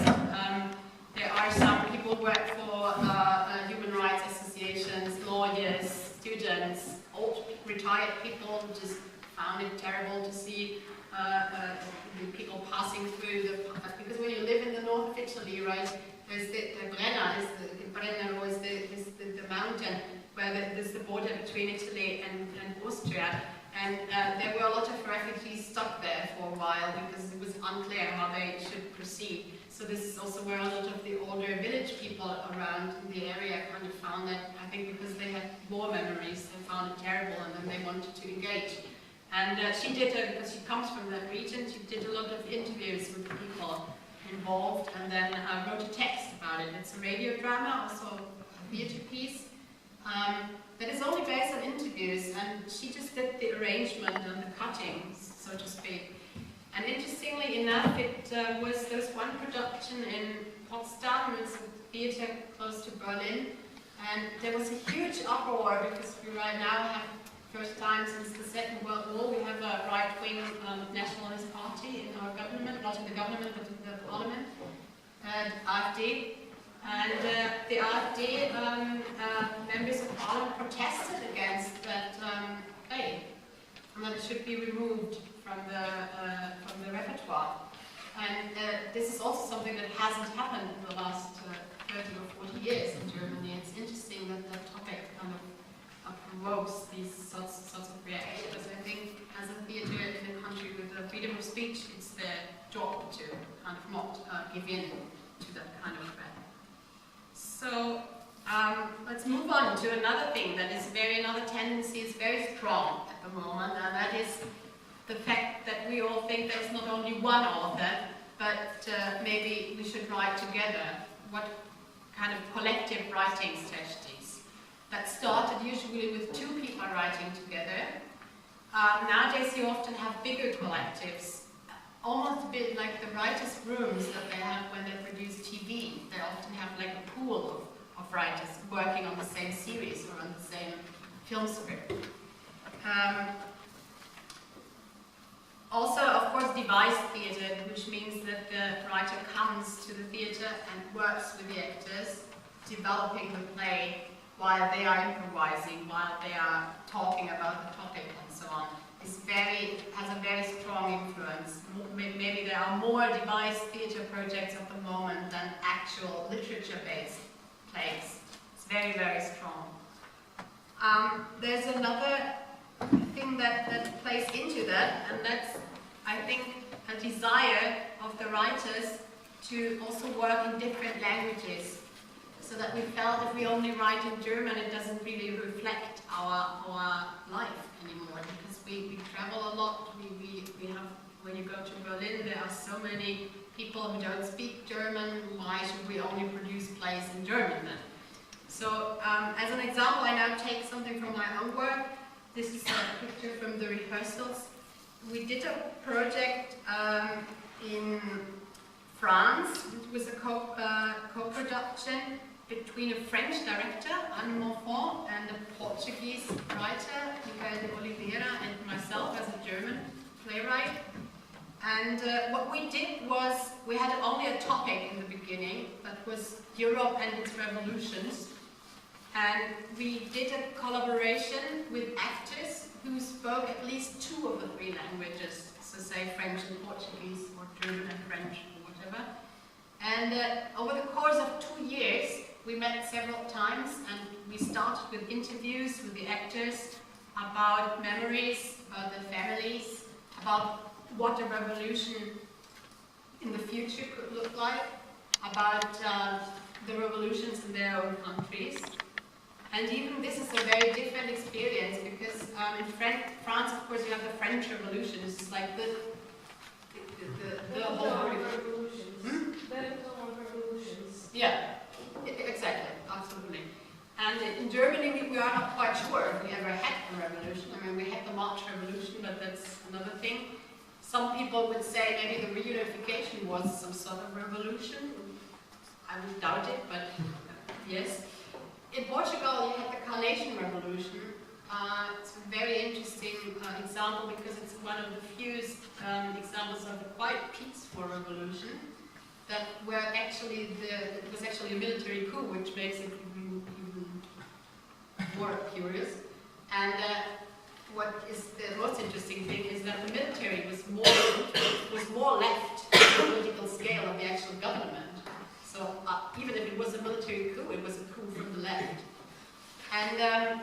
There are some people who work for human rights associations, lawyers, students, old retired people who just found it terrible to see people passing through because when you live in the north of Italy, right, there's the Brenner was the mountain where there's the border between Italy and Austria. And there were a lot of refugees stuck there for a while because it was unclear how they should proceed. So this is also where a lot of the older village people around the area kind of found that, I think because they had war memories, they found it terrible and then they wanted to engage. And she did, because she comes from that region, she did a lot of interviews with the people involved and then wrote a text about it. It's a radio drama, also a theatre piece. That is only based on interviews, and she just did the arrangement and the cuttings, so to speak. And interestingly enough, there was one production in Potsdam, it's a theatre close to Berlin, and there was a huge uproar because we right now have, first time since the Second World War, we have a right-wing nationalist party in our government, not in the government, but in the parliament, AfD. And the AfD members of parliament protested against that play, and that it should be removed from the repertoire. And this is also something that hasn't happened in the last 30 or 40 years in Germany. It's interesting that that topic kind of provokes these sorts of reactions. I think as a theatre in a country with the freedom of speech, it's their job to kind of not give in to that kind of threat. So let's move on to another thing that is another tendency is very strong at the moment, and that is the fact that we all think there's not only one author, but maybe we should write together. What kind of collective writing strategies? That started usually with two people writing together. Nowadays you often have bigger collectives, almost a bit like the writers' rooms that they have when they produce TV. They often have like a pool of writers working on the same series or on the same film script. Also, of course, devised theatre, which means that the writer comes to the theatre and works with the actors, developing the play while they are improvising, while they are talking about the topic and so on. Has a very strong influence. Maybe there are more devised theatre projects at the moment than actual literature-based plays. It's very, very strong. There's another thing that plays into that, and that's, I think, a desire of the writers to also work in different languages, so that we felt if we only write in German, it doesn't really reflect our life anymore, because we travel a lot. We have, when you go to Berlin, there are so many people who don't speak German. Why should we only produce plays in German then? So, as an example, I now take something from my own work. This is a picture from the rehearsals. We did a project in France. It was a co-production between a French director, Anne Monfort, and a Portuguese writer, Michael de Oliveira, and myself as a German playwright. And what we did was, we had only a topic in the beginning, that was Europe and its revolutions. And we did a collaboration with actors who spoke at least two of the three languages, so say French and Portuguese, or German and French, or whatever. And over the course of 2 years, we met several times, and we started with interviews with the actors about memories, about their families, about what a revolution in the future could look like, about the revolutions in their own countries. And even this is a very different experience because in France, of course, you have the French Revolution. It's like the whole revolutions. Revolutions. Yeah, exactly, absolutely. And in Germany, we are not quite sure if we ever had a revolution. I mean, we had the March Revolution, but that's another thing. Some people would say maybe the reunification was some sort of revolution. I would doubt it, but yes. In Portugal, you had the Carnation Revolution. It's a very interesting example because it's one of the few examples of a quite peaceful revolution that where actually it was actually a military coup, which makes it even more curious. And what is the most interesting thing is that the military was more left on the political scale of the actual government. So even if it was a military coup, it was a coup from the left. And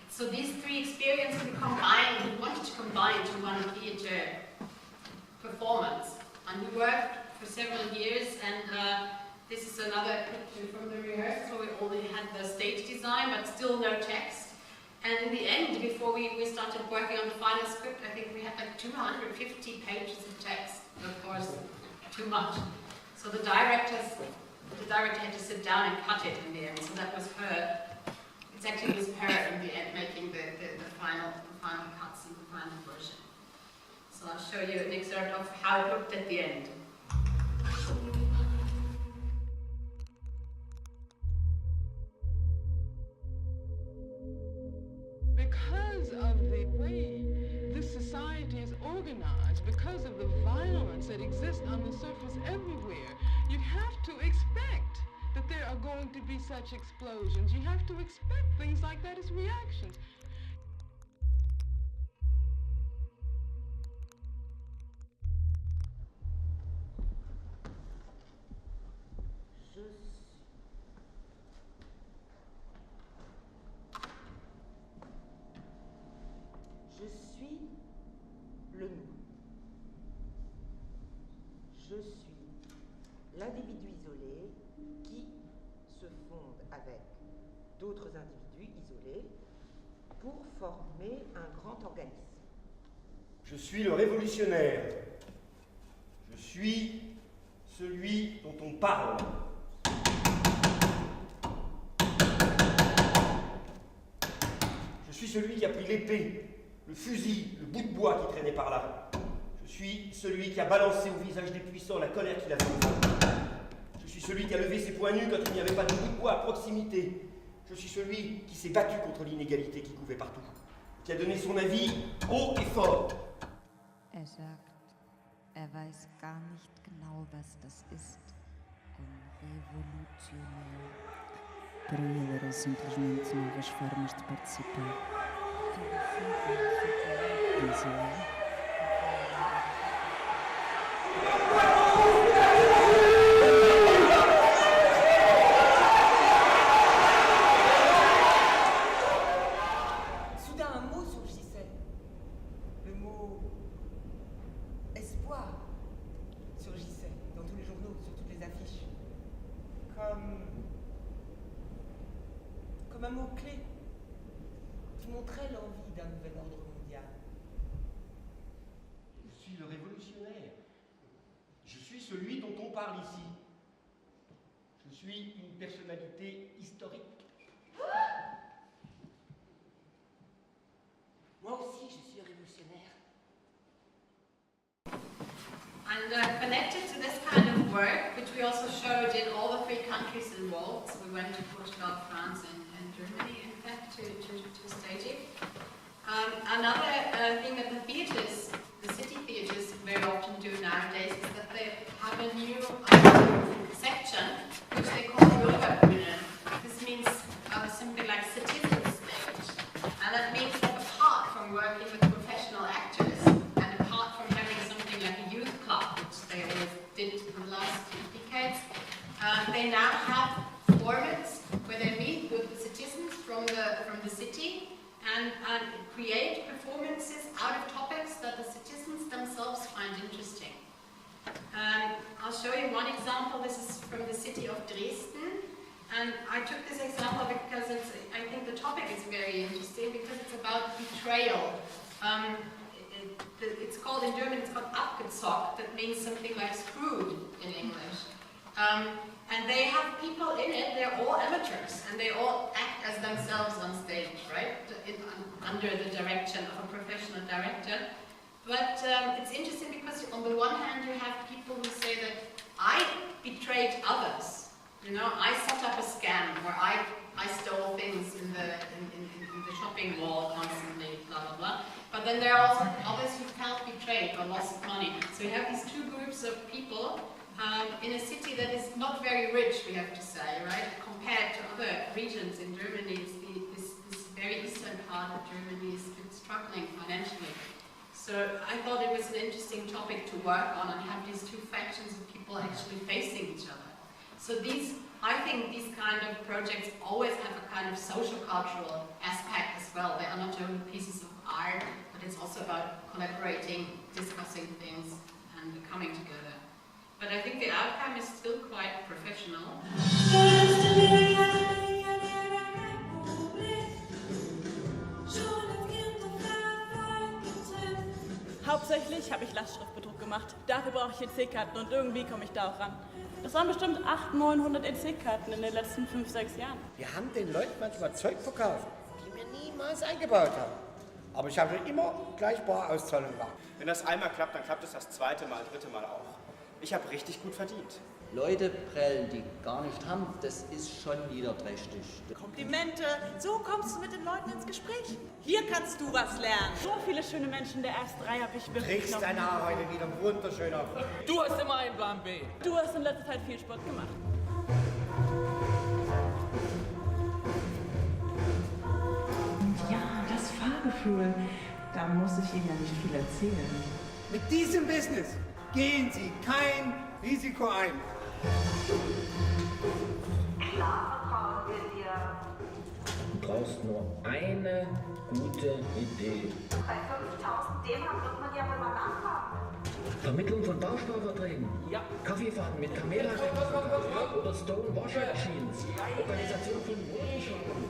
so these three experiences we wanted to combine to one theatre performance. And we worked for several years, and this is another picture from the rehearsal. We only had the stage design, but still no text. And in the end, before we started working on the final script, I think we had like 250 pages of text. Of course, too much. So the director had to sit down and cut it in the end. So that was her. It actually was her in the end making the final cuts and the final version. So I'll show you an excerpt of how it looked at the end. Because of the way this society is organized, because of the violence that exists on the surface everywhere, you have to expect that there are going to be such explosions. You have to expect things like that as reactions. Je suis le nous. Je suis l'individu isolé qui se fonde avec d'autres individus isolés pour former un grand organisme. Je suis le révolutionnaire. Je suis celui dont on parle. Je suis celui qui a pris l'épée, le fusil, le bout de bois qui traînait par là. Je suis celui qui a balancé au visage des puissants la colère qu'il avait aux hommes. Je suis celui qui a levé ses poings nus quand il n'y avait pas de bout de bois à proximité. Je suis celui qui s'est battu contre l'inégalité qui couvait partout, qui a donné son avis haut et fort. Sagt, weiß gar nicht genau, was das ist. Revolucionário. Para ele eram simplesmente novas formas de participar. Diz ele. Soudain, un mot surgissait. Le mot espoir surgissait dans tous les journaux, sur toutes les affiches. Comme un mot-clé qui montrait l'envie d'un nouvel ordre mondial. Je suis le révolutionnaire. Je suis celui dont on parle ici. Je suis une personnalité historique. Moi aussi, je suis révolutionnaire. And connected to this kind of work, which we also showed in all the three countries involved, so we went to Portugal, France, and Germany, in fact, to stage it. Another thing that the theatres, the city theatres, very often do nowadays is that they have a new section which they call Bürgerbühne. This means something like citizen stage, and that means that apart from working with professional actors and apart from having something like a youth club, which they always did in the last decades, they now have formats where they meet with the citizens from the city and create performances out of topics that the citizens I'll show you one example. This is from the city of Dresden. And I took this example because I think the topic is very interesting because it's about betrayal. It's called, in German, it's called abgezockt. That means something like screwed in English. And they have people in it, they're all amateurs, and they all act as themselves on stage, right? Under the direction of a professional director. But it's interesting because on the one hand you have people who say that I betrayed others. You know, I set up a scam, or I stole things in the shopping mall constantly, blah blah blah. But then there are also others who felt betrayed or lost money. So you have these two groups of people in a city that is not very rich, we have to say, right? Compared to other regions in Germany, this very eastern part of Germany is struggling financially. So I thought it was an interesting topic to work on and have these two factions of people actually facing each other. So I think these kind of projects always have a kind of social cultural aspect as well. They are not only pieces of art, but it's also about collaborating, discussing things, and coming together. But I think the outcome is still quite professional. Hauptsächlich habe ich Lastschriftbedruck gemacht. Dafür brauche ich EC-Karten und irgendwie komme ich da auch ran. Das waren bestimmt 800-900 EC-Karten in den letzten 5-6 Jahren. Wir haben den Leuten manchmal Zeug verkauft, die wir niemals eingebaut haben. Aber ich habe immer gleich Barauszahlung gemacht. Wenn das einmal klappt, dann klappt es das zweite Mal, dritte Mal auch. Ich habe richtig gut verdient. Leute prellen, die gar nicht haben, das ist schon niederträchtig. Komplimente, so kommst du mit den Leuten ins Gespräch. Hier kannst du was lernen. So viele schöne Menschen, der S3 habe ich wirklich Kriegst deine Haare heute wieder wunderschön auf. Du hast immer einen Plan B. Du hast in letzter Zeit viel Sport gemacht. Ja, das Fahrgefühl, da muss ich Ihnen ja nicht viel erzählen. Mit diesem Business gehen Sie kein Risiko ein. Klar vertrauen wir dir. Du brauchst nur eine gute Idee. Bei 5.000 D-Mark wird man ja wohl mal nachfragen. Vermittlung von Bausparverträgen. Ja. Kaffeefahrten mit Kamera oder Stone Washing Machines. Organisation von Modenschauern.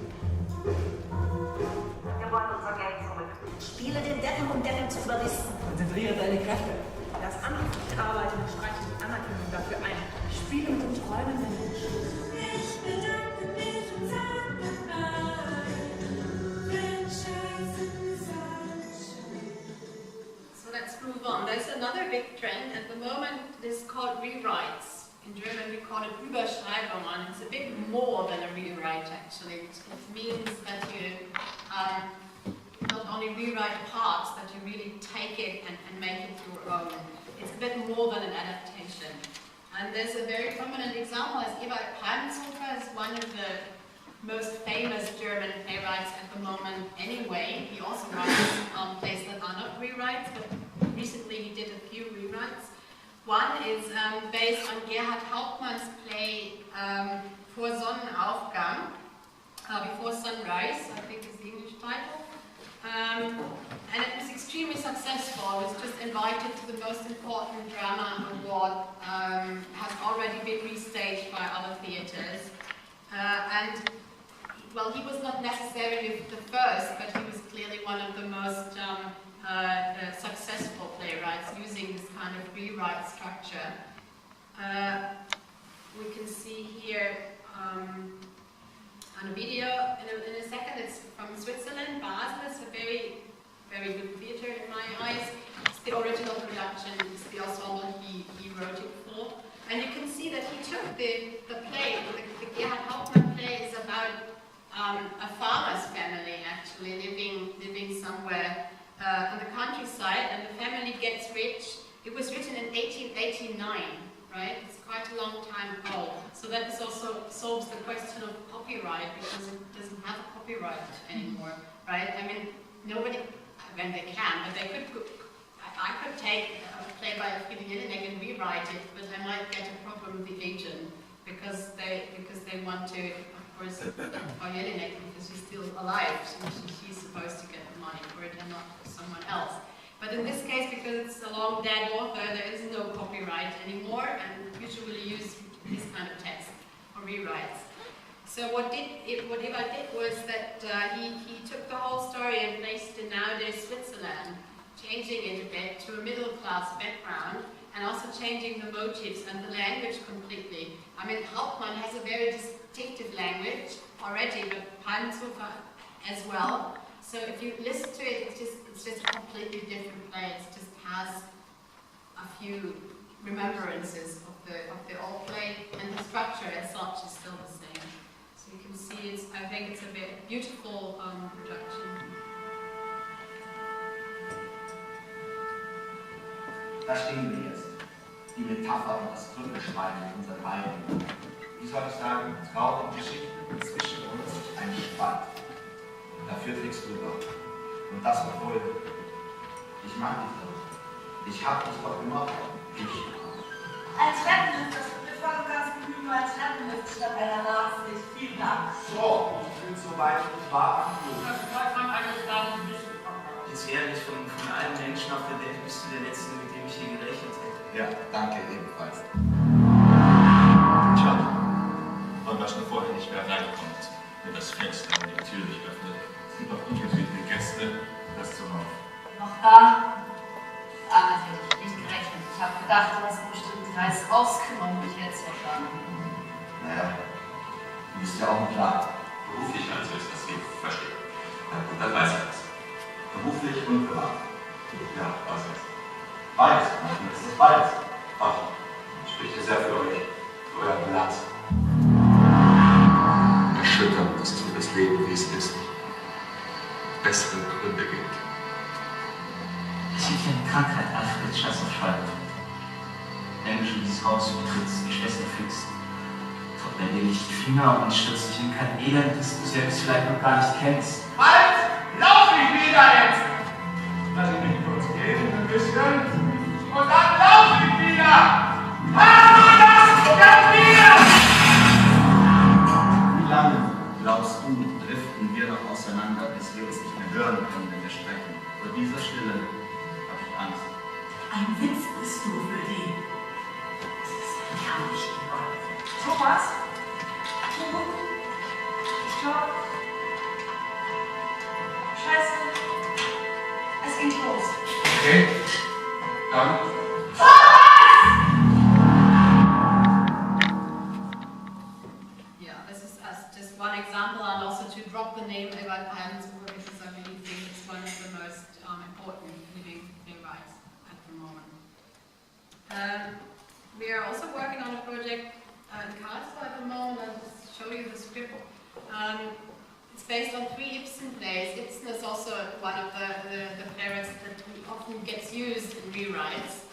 Wir wollen unser Geld zurück. Spiele den Deppen, um Deppen zu überlisten. Konzentriere deine Kräfte. Das Angebot arbeitet und streicht die Anerkennung dafür ein. Spiele mit dem Träumen sind Wunsch. Ich bedanke mich und sage So let's move on. There's another big trend at the moment. This is called rewrites. In German we call it Überschreibungen. It's a bit more than a rewrite actually. It means that you not only rewrite parts, that you really take it and make it your own. It's a bit more than an adaptation. And there's a very prominent example as Ewald Palmzhofer is one of the most famous German playwrights at the moment anyway. He also writes plays that are not rewrites, but recently he did a few rewrites. One is based on Gerhard Hauptmann's play Vor Sonnenaufgang, Before Sunrise, I think is the English title. And it was extremely successful. It was just invited to the most important drama award, has already been restaged by other theatres. And, well, he was not necessarily the first, but he was clearly one of the most successful playwrights using this kind of rewrite structure. We can see here on a video in a second. It's from Switzerland, Basel. It's a very, very good theatre in my eyes. It's the original production. It's the ensemble he wrote it for. And you can see that he took the play. The Gerhard Hauptmann play is about a farmer's family actually living somewhere in the countryside, and the family gets rich. It was written in 1889. Right? It's quite a long time old. So that is also solves the question of copyright, because it doesn't have a copyright anymore, right? I mean, nobody, when they can, but they could, I could take a play by Friedrich Jelinek and rewrite it, but I might get a problem with the agent, because they want to, of course, for Jelinek, because she's still alive, so she's supposed to get the money for it and not for someone else. But in this case, because it's a long dead author, there is no copyright anymore, and usually use this kind of text or rewrites. So what Ewald did was that he took the whole story and placed in nowadays Switzerland, changing it a bit to a middle-class background, and also changing the motifs and the language completely. I mean, Hauptmann has a very distinctive language already, but Palmshofer as well. So if you listen to it, it's just a completely different play. It just has a few remembrances of the old play, and the structure as such is still the same. So you can see I think it's a very beautiful production. Da stehen wir jetzt. Die Metapher und das Brückenschreiben in unseren Reihen. Wie soll ich sagen, traurige Geschichten zwischen uns, ein Spalt. Da führt nichts drüber. Und das obwohl, ich mag dich doch. Ich hab dich doch immer lieb. Als Treppenlift, das wird mir voll und ganz genügen, als Treppenlift statt einer Nachsicht. Vielen Dank. So, ich bin soweit und war am Boden. Das freut man eigentlich gar nicht. Jetzt ehrlich, von allen Menschen auf der Welt bist du der Letzte, mit dem ich hier gerechnet hätte. Ja, danke ebenfalls. Tja, man war schon vorher nicht mehr reinkommt, wenn das Fenster und die Tür nicht öffnet. Es gibt auch ungetretene Gäste, das zu Hause. Noch da? Damit hätte ich nicht gerechnet. Ich habe gedacht, du hast einen bestimmten Kreis rausgenommen, mich jetzt verstanden. Naja, du bist ja auch klar. Beruflich also ist das hier versteht. Na gut, dann weiß ich das. Beruflich und privat. Ja, was ist? Beides, manchmal ist es beides. Ach, spricht ja sehr für euch, für euer Glanz. Erschütternd ist für das Leben, wie es ist. Bessere Gründe gibt. Es liegt eine Krankheit, Alfred Scheißaufschreiben. Wenn du schon dieses Haus betrittst, die Schwester fixst, verbrenne dir nicht die Finger und stürzt dich in kein Elend, das du selbst vielleicht noch gar nicht kennst. Halt! Lauf nicht wieder jetzt! Lass ich mich kurz gehen, ein bisschen. Und dann lauf ich wieder! Hast du das kapiert? Wie lange, glaubst du, driften wir noch auseinander, bis wir uns nicht mehr hören können, wenn wir sprechen? Vor dieser Stille habe ich Angst. Ein Witz bist du für die. Das ist herrlich geworden. Thomas? Stopp. Scheiße. Es geht los. Okay, dann. Yeah, this is just one example, and also to drop the name Ewald Palmshofer, because I really think it's one of the most important living playwrights at the moment. We are also working on a project in Karlsruhe at the moment. I'll just show you the script. It's based on 3 Ibsen plays. Ibsen is also one of the playwrights that often gets used in rewrites.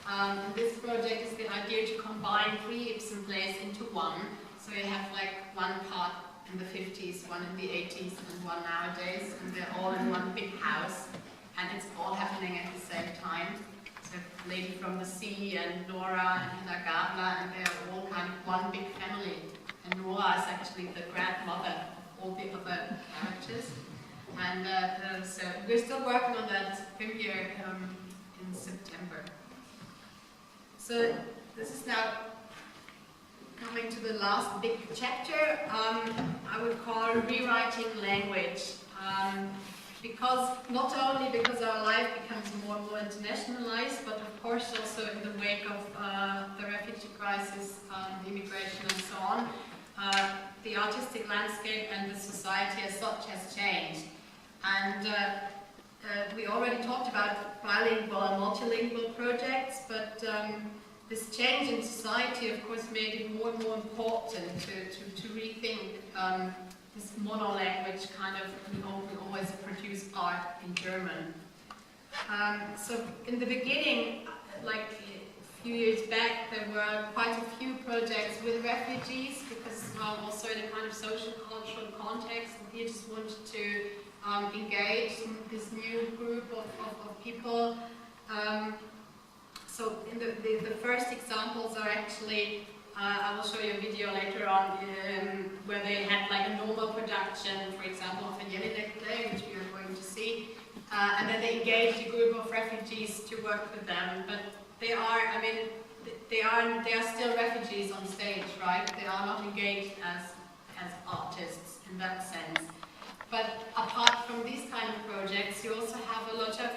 And this project is the idea to combine 3 Ibsen plays into one. So you have like one part in the 50s, one in the 80s, and one nowadays, and they're all in one big house, and it's all happening at the same time. So Lady from the Sea and Nora and Hannah Gardner, and they're all kind of one big family. And Nora is actually the grandmother of all the other characters. And so we're still working on that premiere in September. So this is now coming to the last big chapter. I would call rewriting language. Because not only because our life becomes more and more internationalized, but of course also in the wake of the refugee crisis, the immigration and so on, the artistic landscape and the society as such has changed. And we already talked about bilingual and multilingual projects, but this change in society, of course, made it more and more important to rethink this mono-language kind of, we always produce art in German. So in the beginning, like a few years back, there were quite a few projects with refugees, because also in a kind of social cultural context, they just wanted to engage this new group of people. So in the first examples are actually, I will show you a video later on where they had like a normal production, for example, of a Jelinek play, which we are going to see. and then they engaged a group of refugees to work with them. But they are, I mean, they are still refugees on stage, right? They are not engaged as artists in that sense. But apart from these kind of projects, you also have a lot of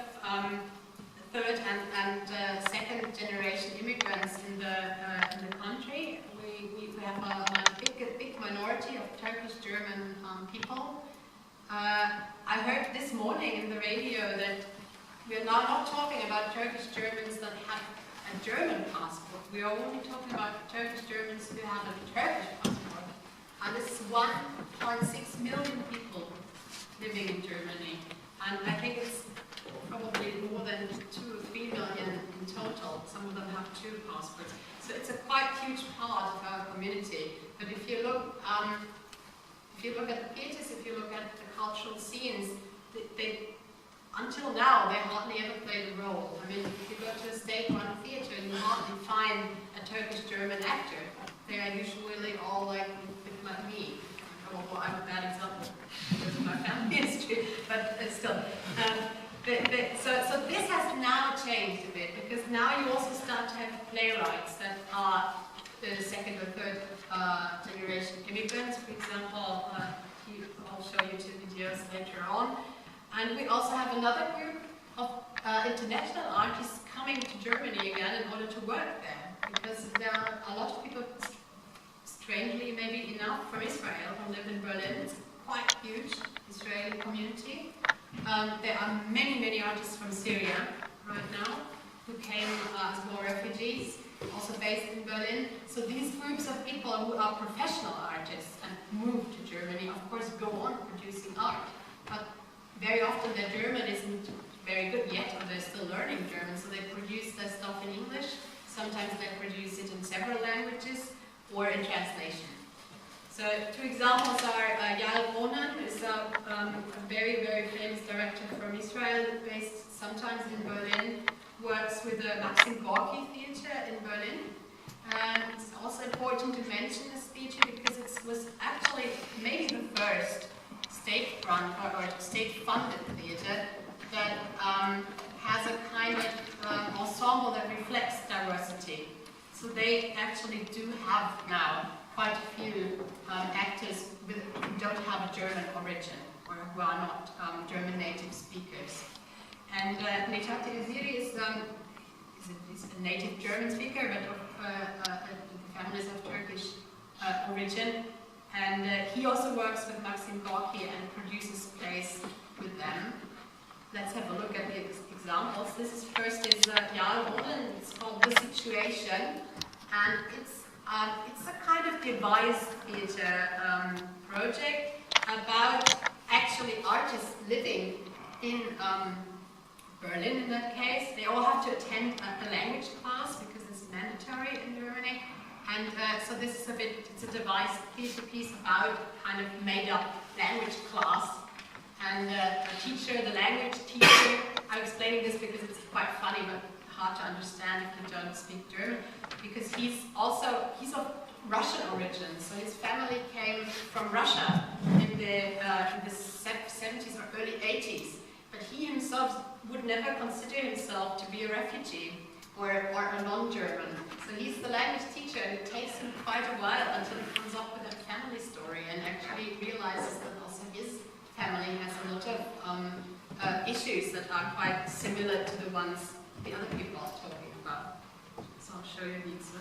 third and second generation immigrants in the country. We have a big minority of Turkish-German people. I heard this morning in the radio that we're now not talking about Turkish-Germans that have a German passport. We are only talking about Turkish-Germans who have a Turkish passport. And this is 1.6 million people living in Germany. And I think it's probably more than 2 or 3 million in total. Some of them have 2 passports. So it's a quite huge part of our community. But if you look at the theatres, if you look at the cultural scenes, they until now, they hardly ever played a role. I mean, if you go to a state-run theatre, you hardly find a Turkish-German actor. They are usually all like me. Although I'm a bad example because of my family history, but still. So this has now changed a bit, because now you also start to have playwrights that are the second or third generation immigrants. For example, I'll show you 2 videos later on. And we also have another group of international artists coming to Germany again in order to work there, because there are a lot of people, strangely maybe enough, from Israel who live in Berlin. It's quite huge Israeli community. There are many artists from Syria right now who came as more refugees, also based in Berlin. So these groups of people who are professional artists and move to Germany, of course, go on producing art. But very often their German isn't very good yet, or they're still learning German, so they produce their stuff in English. Sometimes they produce it in several languages or in translation. So 2 examples are Yael Ronan, who is a very famous director from Israel, based sometimes in Berlin, works with the Maxim Gorky Theatre in Berlin. And it's also important to mention this theatre because it was actually maybe the first state-run or state-funded theatre that has a kind of ensemble that reflects diversity. So they actually do have now quite a few actors who don't have a German origin or who are not German native speakers. And Necati Eziri is a native German speaker, but the family is of Turkish origin. And he also works with Maxim Gorky and produces plays with them. Let's have a look at the examples. This is first is Yael Ronan. It's called The Situation, and it's a kind of devised theatre project about actually artists living in Berlin in that case. They all have to attend a language class because it's mandatory in Germany. And so this is it's a devised theatre piece about kind of made-up language class. And the language teacher, I'm explaining this because it's quite funny but hard to understand if you don't speak German, because he's of Russian origin, so his family came from Russia in the 70s or early 80s, but he himself would never consider himself to be a refugee or a non-German. So he's the language teacher, and it takes him quite a while until he comes up with a family story and actually realizes that also his family has a lot of issues that are quite similar to the ones the other people are talking about. So I'll show you these.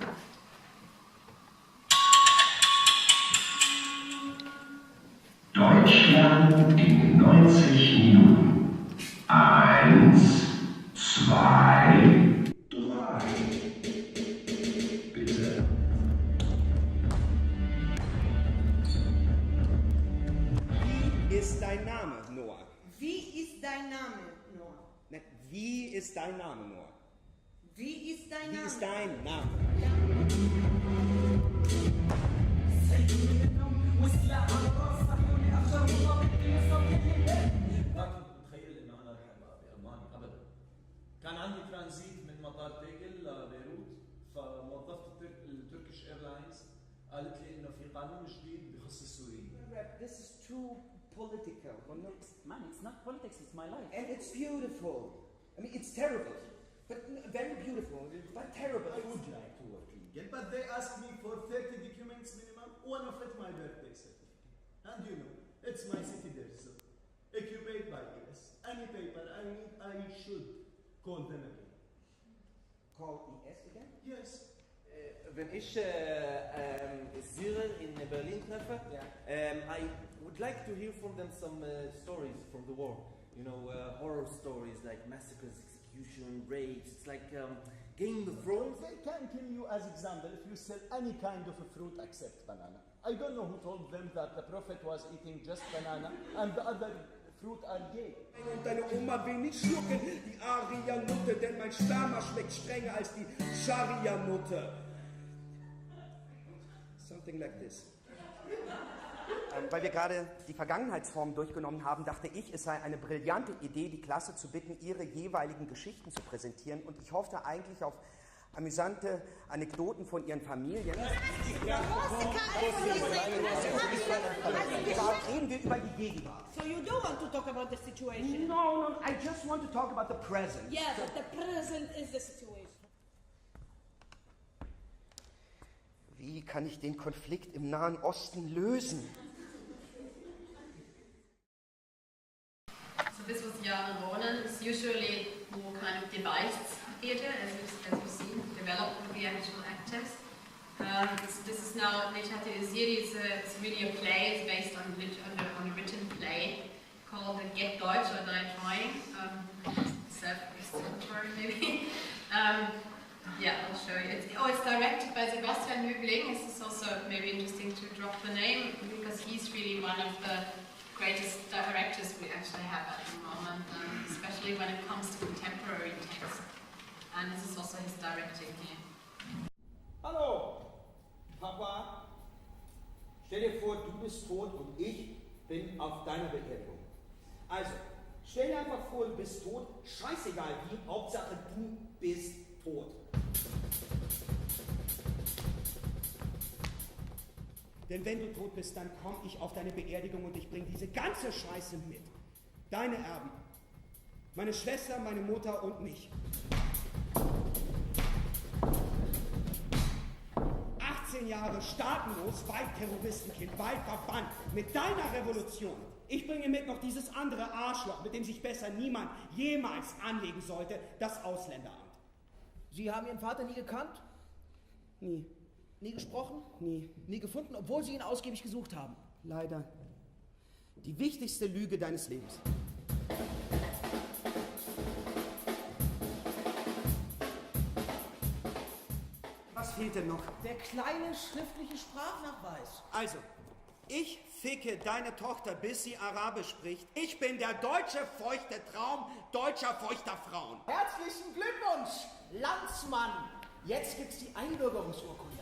Deutschland in 90 Minuten. 1, 2, 3. Bitte. Wie ist dein Name, Noah? Wie ist dein Name, Noah? Nein, wie ist dein Name, Noah? Wie ist dein Wie Name? ist dein Name? متخيل انه انا رح ابقى بامان ابدا. كان عندي ترانزيت من مطار تيجل لبيروت، فموظفه التركيش ايرلاينز قالت لي انه في قانون جديد بخص السوريين. This is too political. Man, it's not politics, it's my life. And it's beautiful. I mean, it's terrible. But very beautiful, but terrible. I would like to work legal, but they asked me for 30 documents minimum, one of it my birthday certificate. And you know, it's my city there, so occupied by ES. Any paper I need, I should call them again. Call ES again? Yes. Wenn ich Cyril in Berlin treffe, I would like to hear from them some stories from the war. You know, horror stories like massacres, execution, rapes. It's like Game of Thrones. They can kill you as example if you sell any kind of a fruit except banana. I don't know who told them that the Prophet was eating just banana and the other fruit are gay. Und deine Oma will nicht schlucken, die Aria-Nutte, denn mein Sperma schmeckt strenger als die Scharia-Nutte. Something like this. Weil wir gerade die Vergangenheitsform durchgenommen haben, dachte ich, es sei eine brillante Idee, die Klasse zu bitten, ihre jeweiligen Geschichten zu präsentieren. Und ich hoffte eigentlich auf amüsante Anekdoten von ihren Familien. Reden wir über die Gegenwart. So you don't want to talk about the situation? No, I just want to talk about the present. Yeah, but the present is the situation. Wie kann ich den Konflikt im Nahen Osten lösen? So this was Jan Ronan. It's usually more kind of devised theatre, as you've seen, developed with the actual actors. This is now L'état des Series. It's really a play. It's based on a written play called Get Deutsch or Die Trying. Self-explanatory maybe. Yeah, I'll show you. It's directed by Sebastian Hübling. This is also maybe interesting to drop the name because he's really one of the greatest directors we actually have at the moment, especially when it comes to contemporary text. And this is also his directing here. Hallo, Papa. Stell dir vor, du bist tot und ich bin auf deiner Beerdigung. Also, stell dir einfach vor, du bist tot, scheißegal wie, Hauptsache du bist tot. Denn wenn du tot bist, dann komme ich auf deine Beerdigung und ich bringe diese ganze Scheiße mit. Deine Erben. Meine Schwester, meine Mutter und mich. 18 Jahre staatenlos, weit Terroristenkind, weit verbannt mit deiner Revolution. Ich bringe mit noch dieses andere Arschloch, mit dem sich besser niemand jemals anlegen sollte, das Ausländeramt. Sie haben Ihren Vater nie gekannt? Nie. Nie gesprochen? Nie. Nie gefunden, obwohl Sie ihn ausgiebig gesucht haben? Leider. Die wichtigste Lüge deines Lebens. Was fehlt denn noch? Der kleine schriftliche Sprachnachweis. Also, ich ficke deine Tochter, bis sie Arabisch spricht. Ich bin der deutsche feuchte Traum deutscher feuchter Frauen. Herzlichen Glückwunsch, Landsmann. Jetzt gibt's die Einbürgerungsurkunde.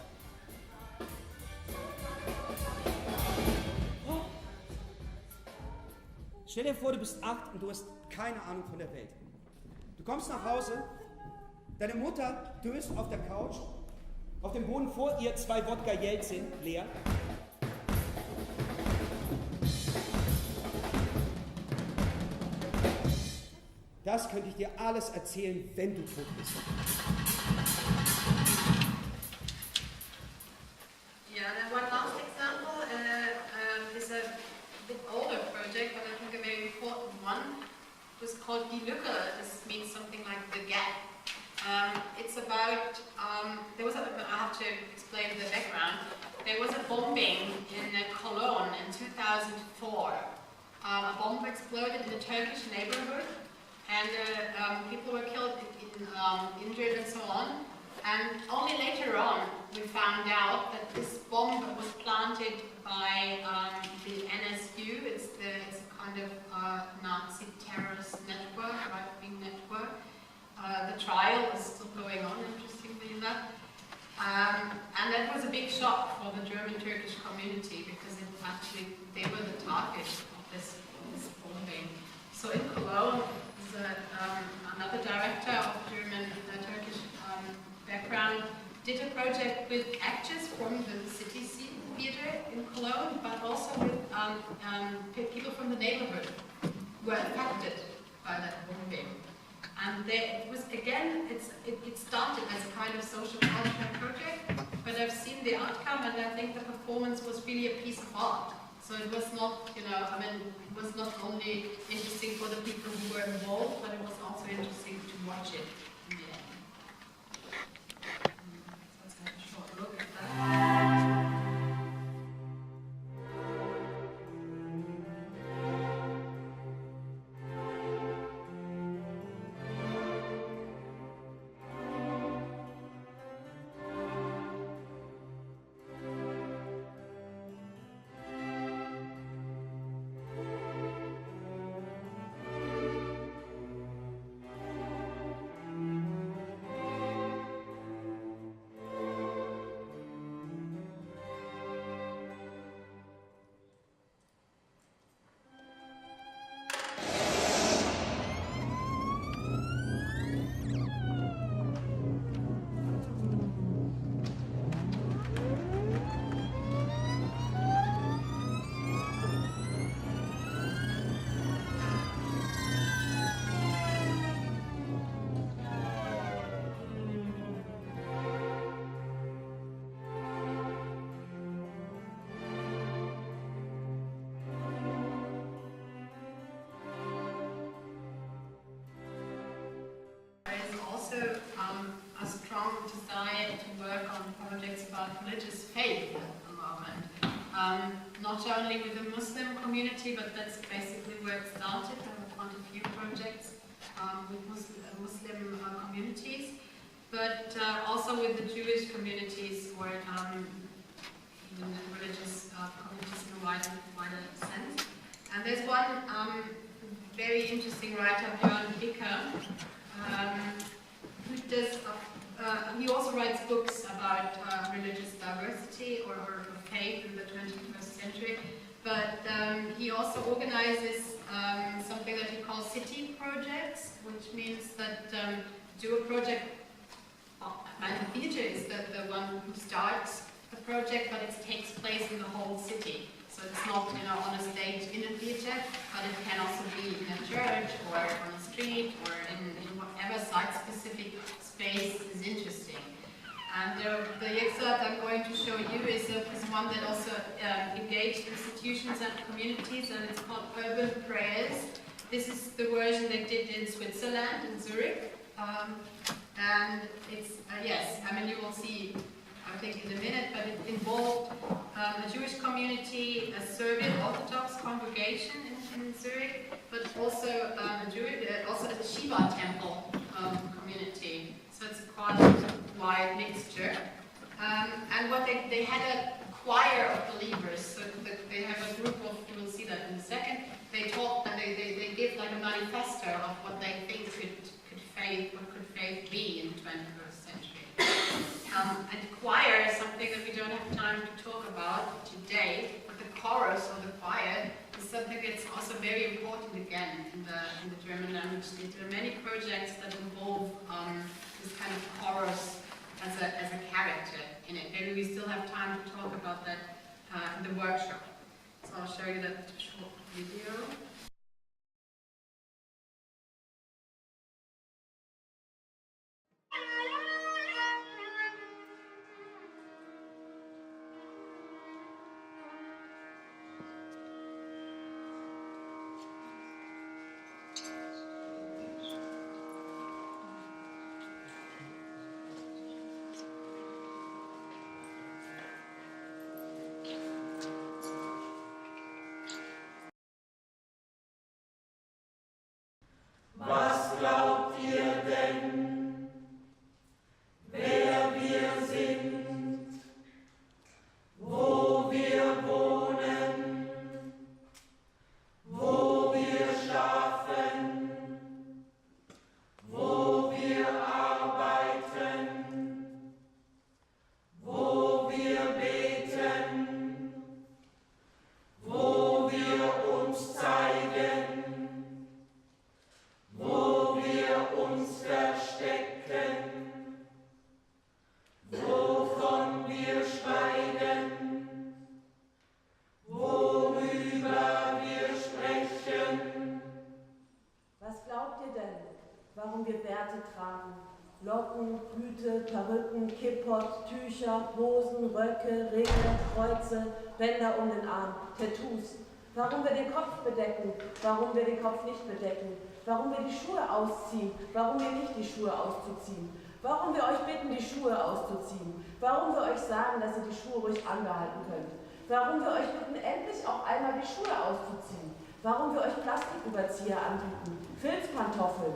Stell dir vor, du bist 8 und du hast keine Ahnung von der Welt. Du kommst nach Hause, deine Mutter döst auf der Couch, auf dem Boden vor ihr 2 Wodka Jelzin leer. Das könnte ich dir alles erzählen, wenn du tot bist. Yeah, and one last example is a bit older project, but I think a very important one. It was called Die Lücke. This means something like the gap. It's about, I have to explain the background. There was a bombing in Cologne in 2004. A bomb exploded in a Turkish neighborhood, and people were killed, injured and so on. And only later on we found out that this bomb was planted by the NSU. It's a kind of Nazi terrorist network, right-wing network. The trial is still going on, interestingly enough. And that was a big shock for the German-Turkish community because they were the target of this bombing. So in Cologne, another director of German-Turkish background did a project with actors from the city scene theater in Cologne, but also with people from the neighborhood who were affected by that bombing. And it was, again, it started as a kind of social cultural project, but I've seen the outcome, and I think the performance was really a piece of art. So it was not, you know, I mean, it was not only interesting for the people who were involved, but it was also interesting to watch it in the end. Let's have a short look at that. A strong desire to work on projects about religious faith at the moment. Not only with the Muslim community, but that's basically where it started. I have quite a few projects with Muslim communities, but also with the Jewish communities or even the religious communities in a wider sense. And there's one very interesting writer, Björn Bicker, who does, he also writes books about religious diversity or faith in the 21st century, but he also organizes something that he calls city projects, which means that do a project, the theater is the one who starts the project, but it takes place in the whole city. So it's not, you know, on a stage in a theater, but it can also be in a church or on a street or in whatever site-specific space is interesting. And the excerpt I'm going to show you is one that also engaged institutions and communities, and it's called Urban Prayers. This is the version they did in Switzerland, in Zurich. And it's, yes, I mean, you will see, I think, in a minute, but it involved a Jewish community, a Serbian Orthodox congregation in Zurich, but also also a Shiva temple community. So it's quite a wide mixture. And what they had a choir of believers. So they have a group of, you will see that in a second. They talk and they give like a manifesto of what they think could faith be in the 21st century. And choir is something that we don't have time to talk about today, but the chorus or the choir is something that's also very important again in the German language. There are many projects that involve this kind of chorus as a character in it. Maybe we still have time to talk about that in the workshop. So I'll show you that short video. Bärte tragen. Locken, Hüte, Perücken, Kippot, Tücher, Hosen, Röcke, Ringe, Kreuze, Bänder um den Arm, Tattoos. Warum wir den Kopf bedecken, warum wir den Kopf nicht bedecken, warum wir die Schuhe ausziehen, warum wir nicht die Schuhe auszuziehen, warum wir euch bitten, die Schuhe auszuziehen, warum wir euch sagen, dass ihr die Schuhe ruhig anbehalten könnt, warum wir euch bitten, endlich auch einmal die Schuhe auszuziehen, warum wir euch Plastiküberzieher anbieten, Filzpantoffeln.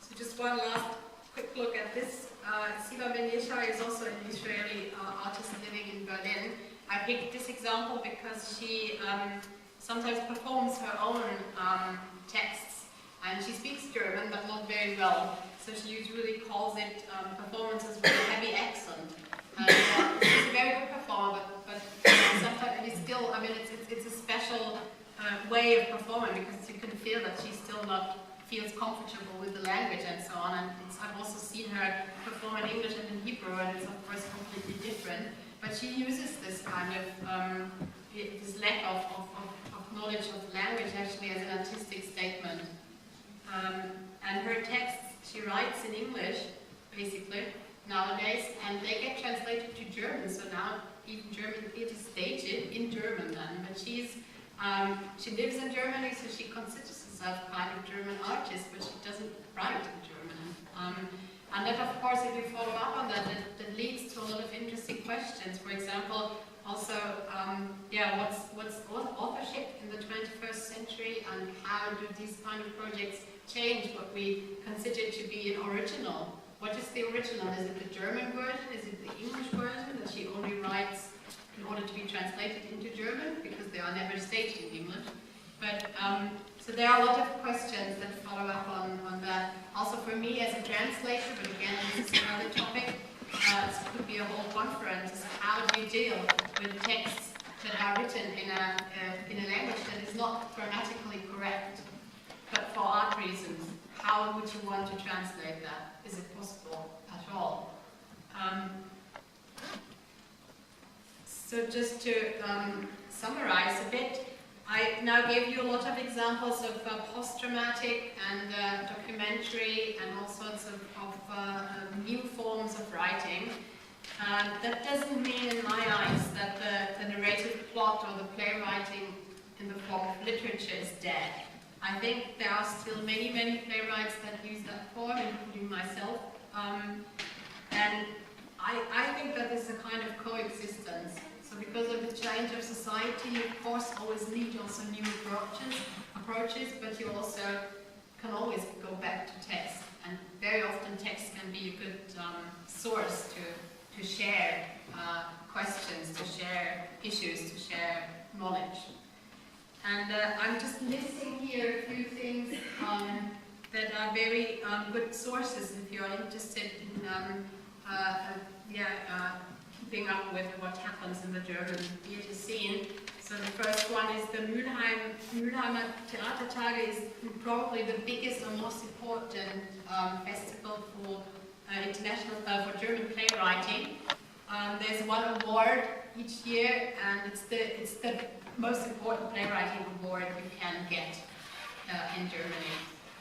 So just one last quick look at this. Siva Ben-Yeshai is also an Israeli artist living in Berlin. I picked this example because she sometimes performs her own texts, and she speaks German but not very well, so she usually calls it performances with a heavy accent. She's a very good performer, but sometimes it's still, I mean, it's a special way of performing, because you can feel that she's still not feels comfortable with the language and so on. And I've also seen her perform in English and in Hebrew, and it's of course completely different. But she uses this kind of this lack of knowledge of language actually as an artistic statement. And her texts she writes in English basically nowadays, and they get translated to German. So now even German, it is stated in German then. But she lives in Germany, so she considers herself kind of German artist, but she doesn't write in German. And that, of course, if you follow up on that, that leads to a lot of interesting questions. For example, also, what's authorship in the 21st century, and how do these kind of projects change what we consider to be an original? What is the original? Is it the German version? Is it the English version that she only writes in order to be translated into German, because they are never stated in English? But so there are a lot of questions that follow up on that. Also for me as a translator, but again, this is another topic. This could be a whole conference. Is how do you deal with texts that are written in a language that is not grammatically correct, but for art reasons? How would you want to translate that? Is it possible at all? So just to summarize a bit, I now gave you a lot of examples of post-dramatic and documentary and all sorts of new forms of writing. That doesn't mean in my eyes that the narrative plot or the playwriting in the form of literature is dead. I think there are still many, many playwrights that use that form, including myself. And I think that there's a kind of coexistence. So because of the change of society, you of course always need also new approaches, but you also can always go back to text. And very often text can be a good source to share questions, to share issues, to share knowledge. And I'm just listing here a few things that are very good sources if you're interested in keeping up with what happens in the German theatre scene. So the first one is the Mülheimer Theatertage is probably the biggest and most important festival for for German playwriting. There's one award each year, and it's the most important playwriting award you can get in Germany.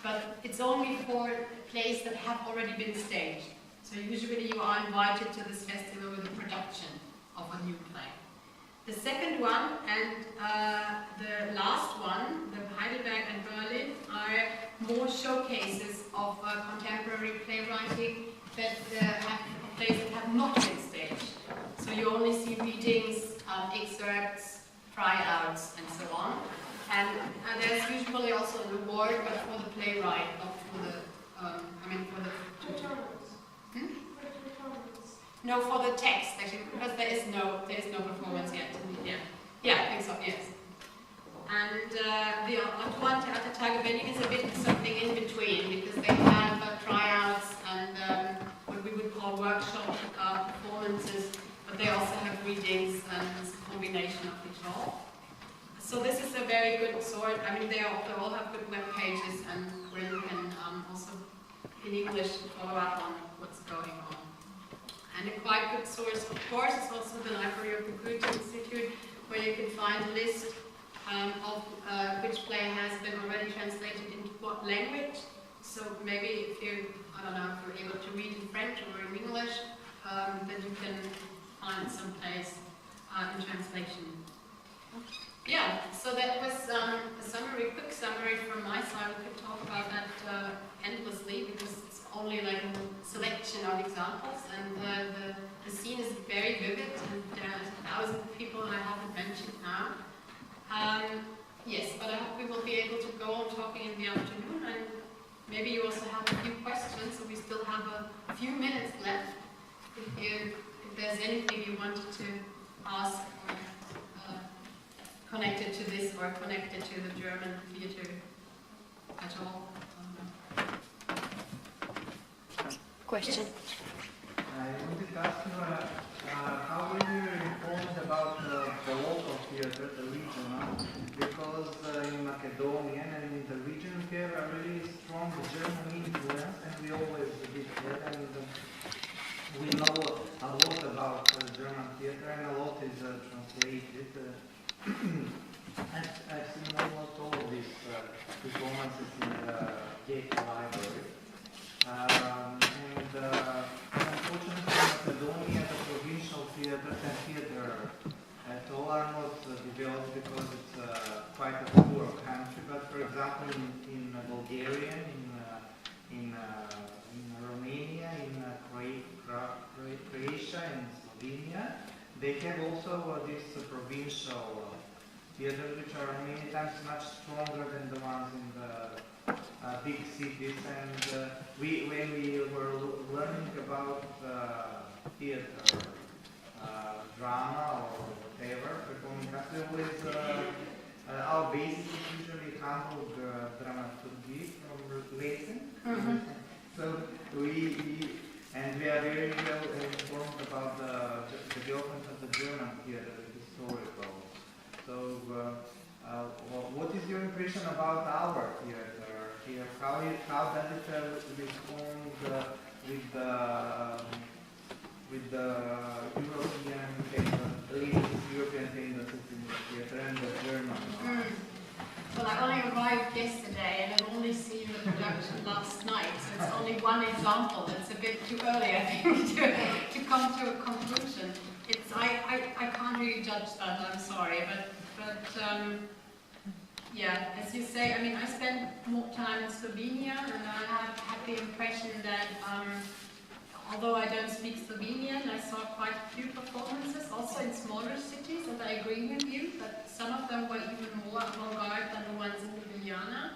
But it's only for plays that have already been staged. So usually you are invited to this festival with a production of a new play. The second one and the last one, the Heidelberg and Berlin, are more showcases of contemporary playwriting that have plays that have not been staged. So you only see readings, excerpts, tryouts, and so on. And there's usually also an award, but for the playwright, not for the, for the No, for the text actually, because there is no performance yet. Yeah, I think so. Yes. And the Antoine Theatertage Berlin is a bit something in between, because they have tryouts and what we would call workshop readings, and it's a combination of it all. So this is a very good source. I mean, they all have good web pages, and where you can also in English follow up on what's going on. And a quite good source, of course, is also the Library of the Goethe Institute, where you can find a list of which play has been already translated into what language. So maybe if you, I don't know, if you're able to read in French or in English, then you can find some plays in translation. Yeah, so that was a summary, quick summary from my side. We could talk about that endlessly because it's only like a selection of examples, and the scene is very vivid, and there are thousands of people I haven't mentioned now. Yes, but I hope we will be able to go on talking in the afternoon, and maybe you also have a few questions, so we still have a few minutes left. If there's anything you wanted to ask or connected to this or connected to the German theatre at all. Question. I wanted to ask you how were you informed about the local theatre, the regional? Because in Macedonia and in the region here are really strong German influence, and we always did that, and we know a lot about German theatre, and a lot is translated. I've seen almost all of these performances in the Goethe Library. Unfortunately, Macedonia, the provincial theatre and theatre at all are not developed because it's quite a poor country. But for example, in Bulgaria, in Romania, in Croatia, and Slovenia, they have also these provincial theatres, which are many times much stronger than the ones in the big cities. And when we were learning about theater, drama or whatever, performing arts, we always, our basis is usually Hamburg dramaturgy from Leysen. So we are very well informed about the development of the German theater, historical. So what is your impression about our theater here? How does it respond with the European tendencies in the theater and the German? Well, I only arrived yesterday and I've only seen the production last night, so it's only one example. It's a bit too early, I think, to come to a conclusion. I can't really judge that, I'm sorry, but yeah, as you say, I mean, I spent more time in Slovenia, and I had the impression that although I don't speak Slovenian, I saw quite a few performances, also in smaller cities, and I agree with you that some of them were even more avant-garde than the ones in Ljubljana.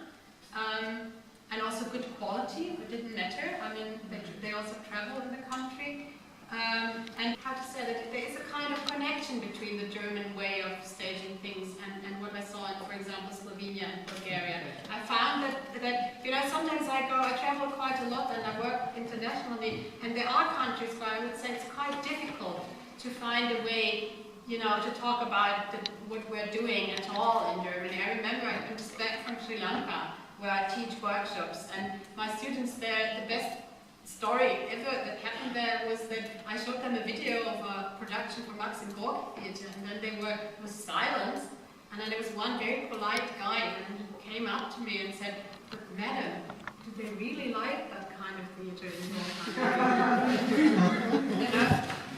And also good quality, it didn't matter. I mean, they also travel in the country. And I have to say that there is a kind of connection between the German way of staging things and what I saw in, for example, Slovenia and Bulgaria. I found that you know, sometimes I travel quite a lot and I work internationally, and there are countries where I would say it's quite difficult to find a way, you know, to talk about what we're doing at all in Germany. I remember I came back from Sri Lanka, where I teach workshops, and my students there, the best story ever that happened there was that I showed them a video of a production from Maxim Gorki Theatre, and then there was silence, and then there was one very polite guy, and he came up to me and said, "But madam, do they really like that kind of theatre in your country?" You know?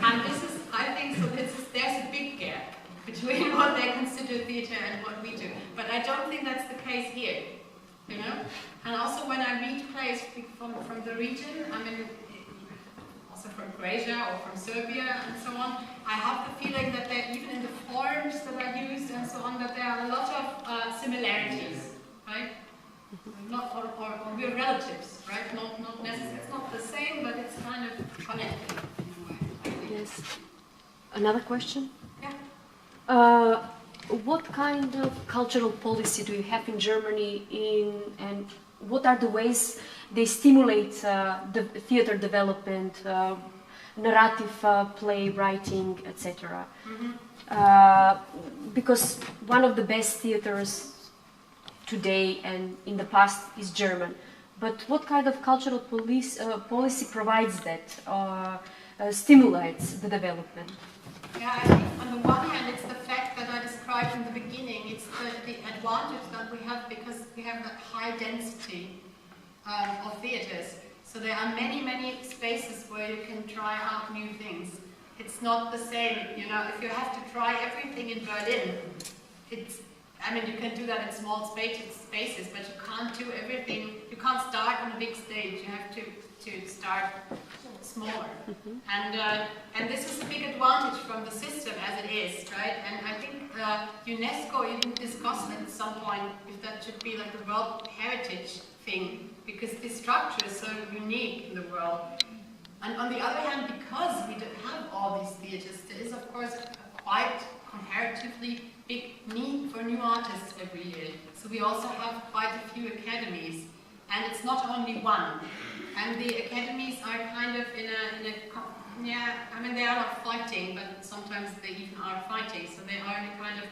And this is, I think, so there's a big gap between what they consider theatre and what we do. But I don't think that's the case here. You know? And also when I read plays from the region, I mean, also from Croatia or from Serbia and so on, I have the feeling that even in the forms that are used and so on, that there are a lot of similarities, right? Not, or we're relatives, right? Not necessarily, it's not the same, but it's kind of connected in a way. Yes. Another question? Yeah. What kind of cultural policy do you have in Germany, and what are the ways they stimulate the theater development? narrative playwriting, etc. Because one of the best theaters today and in the past is German. But what kind of cultural policy provides that, stimulates the development? Yeah, I think on the one hand it's the fact that I described in the beginning, it's the advantage that we have because we have that high density of theaters. So there are many, many spaces where you can try out new things. It's not the same, you know, if you have to try everything in Berlin, I mean, you can do that in small spaces, but you can't do everything, you can't start on a big stage, you have to start smaller. And this is a big advantage from the system as it is, right? And I think UNESCO even discussed at some point if that should be like a World Heritage thing, because this structure is so unique in the world. And on the other hand, because we don't have all these theaters, there is of course a quite comparatively big need for new artists every year. So we also have quite a few academies, and it's not only one. And the academies are kind of I mean, they are not fighting, but sometimes they even are fighting, so they are in a kind of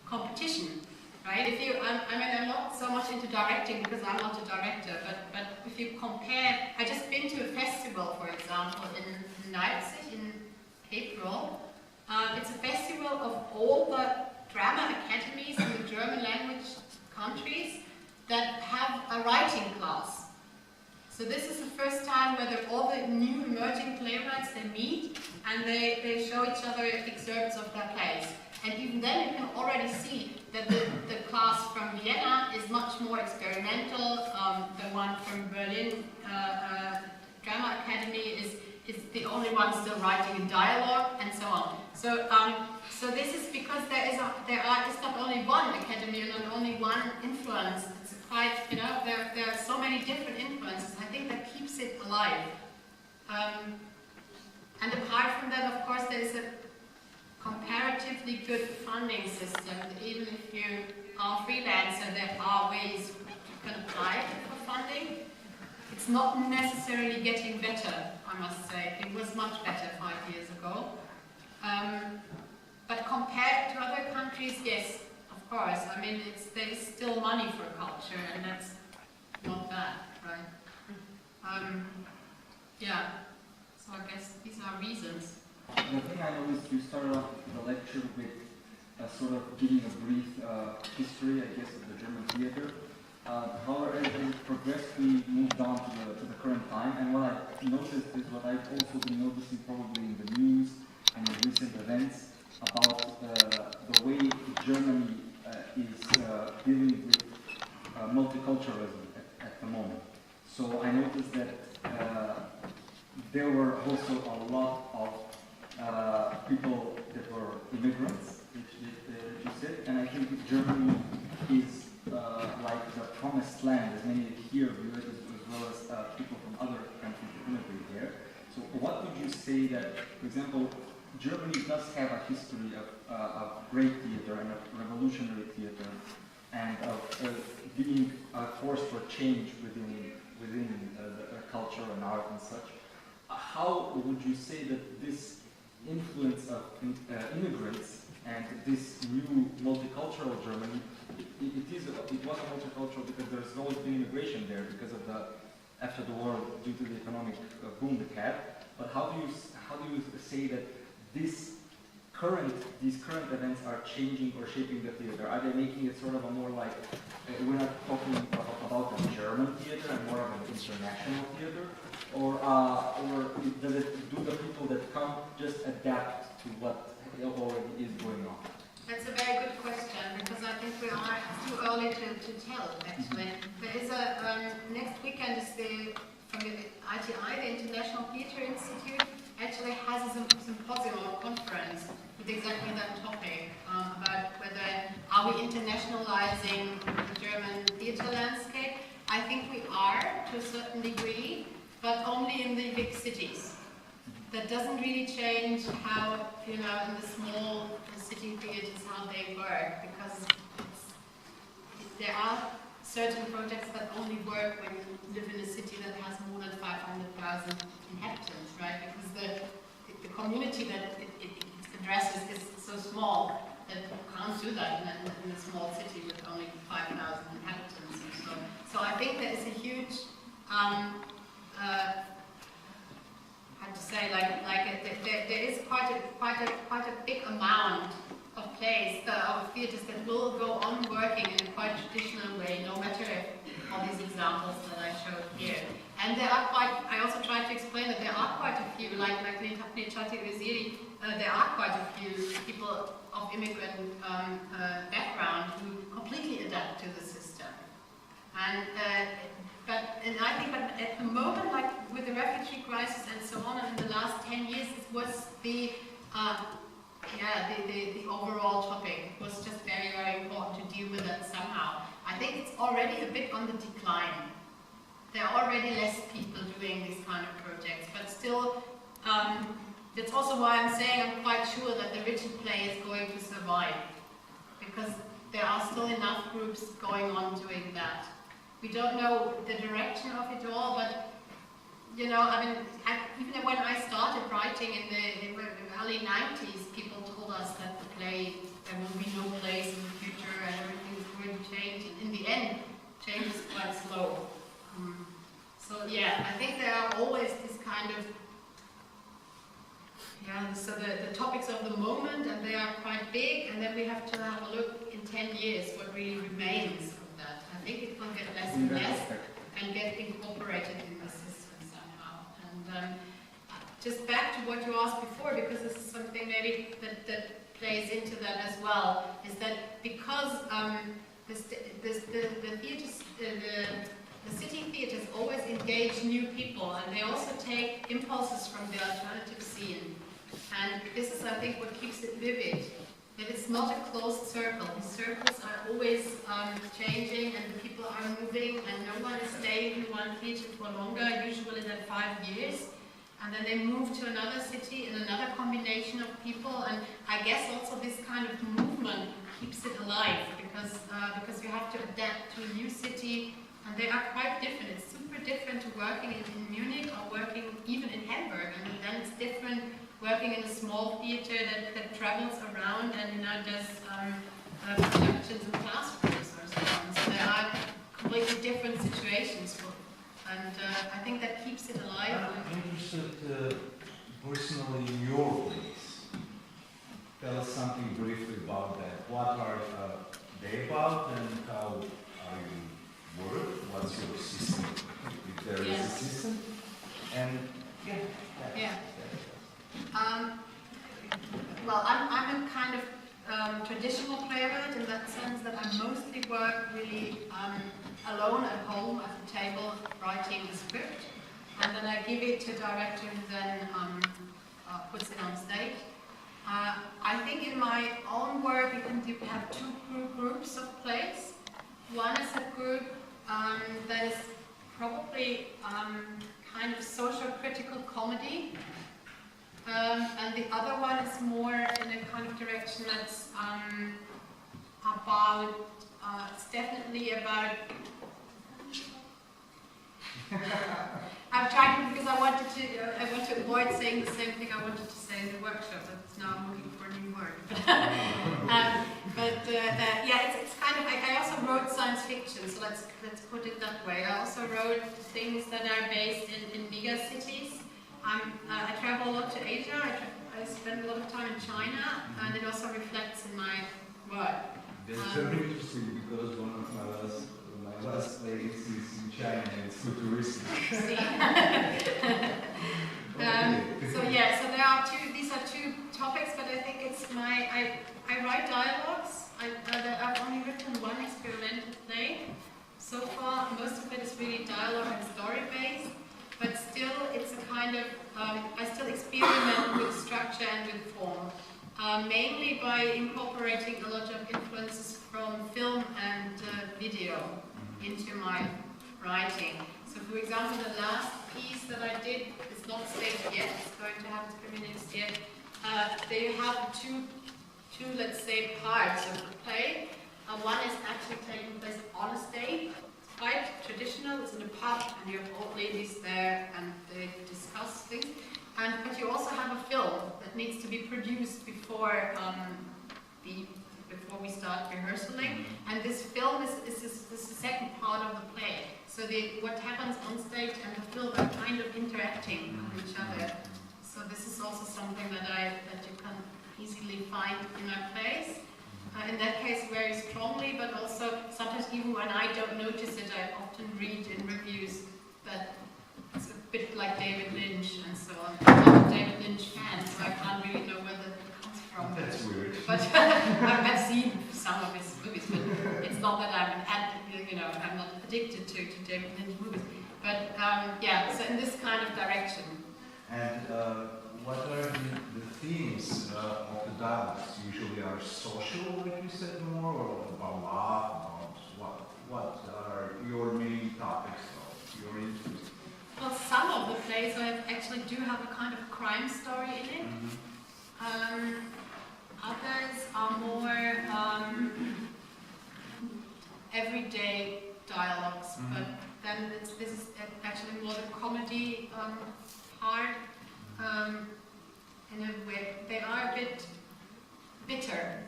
competition, right? If you, I mean, I'm not so much into directing because I'm not a director, but if you compare, I just been to a festival, for example, in Leipzig in April. It's a festival of all the drama academies in the German language countries that have a writing class. So this is the first time where all the new emerging playwrights, they meet and they show each other excerpts of their plays. And even then you can already see that the class from Vienna is much more experimental. The one from Berlin Drama Academy is the only one still writing in dialogue, and so on. So this is because there is not only one academy and not only one influence. It's quite, you know, there are so many different influences. I think that keeps it alive. And apart from that, of course, there is a comparatively good funding system. Even if you are a freelancer, there are ways you can apply for funding. It's not necessarily getting better, I must say. It was much better 5 years ago. But compared to other countries, yes, of course. I mean, there is still money for culture, and that's not bad, right? Yeah, so I guess these are reasons. The thing I noticed, you started off the lecture with sort of giving a brief history, I guess, of the German theater. However, as it progressed, we moved on to the current time, and what I noticed is what I've also been noticing probably in the news and in recent events about the way Germany is dealing with multiculturalism at the moment. So I noticed that there were also a lot of people that were immigrants, which you said, and I think Germany is like the promised land, as many here view it, as well as people from other countries that immigrate there. So what would you say that, for example, Germany does have a history of great theater and of revolutionary theater, and of being a force for change within the culture and art and such. How would you say that this influence of immigrants and this new multicultural Germany, it was a multicultural because there's always been immigration there because of after the war, due to the economic boom it had. But how do you say that these current events are changing or shaping the theater? Are they making it sort of a more like, we're not talking about a German theater and more of an international theater? Or do the people that come just adapt to what already is going on? That's a very good question, because I think we are too early to tell, actually. There is next weekend is from the ITI, the International Theatre Institute, actually has a symposium or conference with exactly that topic, about whether are we internationalizing the German theatre landscape. I think we are, to a certain degree, but only in the big cities. That doesn't really change how, you know, in the small city theatres, how they work, because there are certain projects that only work when you live in a city that has more than 500,000 inhabitants, right? Because the community that it addresses is so small that you can't do that in a small city with only 5,000 inhabitants. So I think there is a huge, how to say, there is quite a big amount of plays, of theatres that will go on working in a quite traditional way, no matter all these examples that I showed here. And there are I also tried to explain that there are quite a few, like Nechati Waziri, there are quite a few people of immigrant background who completely adapt to the system. And I think at the moment, like with the refugee crisis and so on, and in the last 10 years, it was the overall topic. It was just very, very important to deal with that somehow. I think it's already a bit on the decline. There are already less people doing these kind of projects, but still, that's also why I'm saying I'm quite sure that the rigid play is going to survive, because there are still enough groups going on doing that. We don't know the direction of it all, but you know, I mean, even when I started writing in the early 90s, people told us that the play, there will be no plays in the future and everything is going to change. And in the end, change is quite slow. So yeah, I think there are always this kind of, so the topics of the moment, and they are quite big, and then we have to have a look in 10 years what really remains of that. I think it will get less and less and get incorporated in the system somehow. And just back to what you asked before, because this is something maybe that plays into that as well, is that because the city theatres always engage new people, and they also take impulses from the alternative scene. And this is, I think, what keeps it vivid. That it's not a closed circle. The circles are always changing, and the people are moving, and no one is staying in one theatre for longer, usually than 5 years. And then they move to another city in another combination of people. And I guess also this kind of movement keeps it alive, because you have to adapt to a new city. And they are quite different. It's super different to working in Munich or working even in Hamburg. And then it's different working in a small theatre that travels around and does productions in classrooms or so on. So there are completely different situations. And I think that keeps it alive. I'm interested personally in your place. Tell us something briefly about that. What are they about, and how are you work? What's your system? If there is a system. And well, I'm a kind of traditional playwright in that sense that I mostly work really alone at home at the table writing the script, and then I give it to a director who then puts it on stage. I think in my own work you can have two groups of plays. One is a group that is probably kind of social critical comedy, and the other one is more in a kind of direction that's about, it's definitely about, I'm trying to, because I want to avoid saying the same thing I wanted to say in the workshop, but now I'm looking for a new word. Yeah, it's kind of, I also wrote science fiction, so let's put it that way. I also wrote things that are based in mega cities. I travel a lot to Asia, I spend a lot of time in China, and it also reflects in my work. That's very interesting, because one of my last plays is in China, and it's futuristic. So yeah, so there are these are two topics, but I think it's I write dialogues. I've only written one experimental play. So far, most of it is really dialogue and story based, but still it's a kind of, I still experiment with structure and with form. Mainly by incorporating a lot of influences from film and video into my writing. So for example, the last piece that I did is not staged yet, it's going to happen to premiere next year. They have two, let's say, parts of the play. One is actually taking place on a stage. It's quite traditional, it's in a pub and you have old ladies there and they discuss things. But you also have a film that needs to be produced before we start rehearsing, and this film is the second part of the play. So what happens on stage and the film are kind of interacting with each other. So this is also something that you can easily find in our plays. In that case, very strongly, but also sometimes even when I don't notice it, I often read in reviews that it's a bit like David Lynch and so on. I'm not a David Lynch fan, so I can't really know where that comes from. That's weird. But I've seen some of his movies, but it's not that I'm not addicted to David Lynch movies. But yeah, so in this kind of direction. And what are the themes of the dialogues? Usually are social, like you said, more, or about love, what are your main topics of your interest? Well, some of the plays actually do have a kind of crime story in it. Others are more everyday dialogues, but then this is actually more the comedy part. In a way, they are a bit bitter.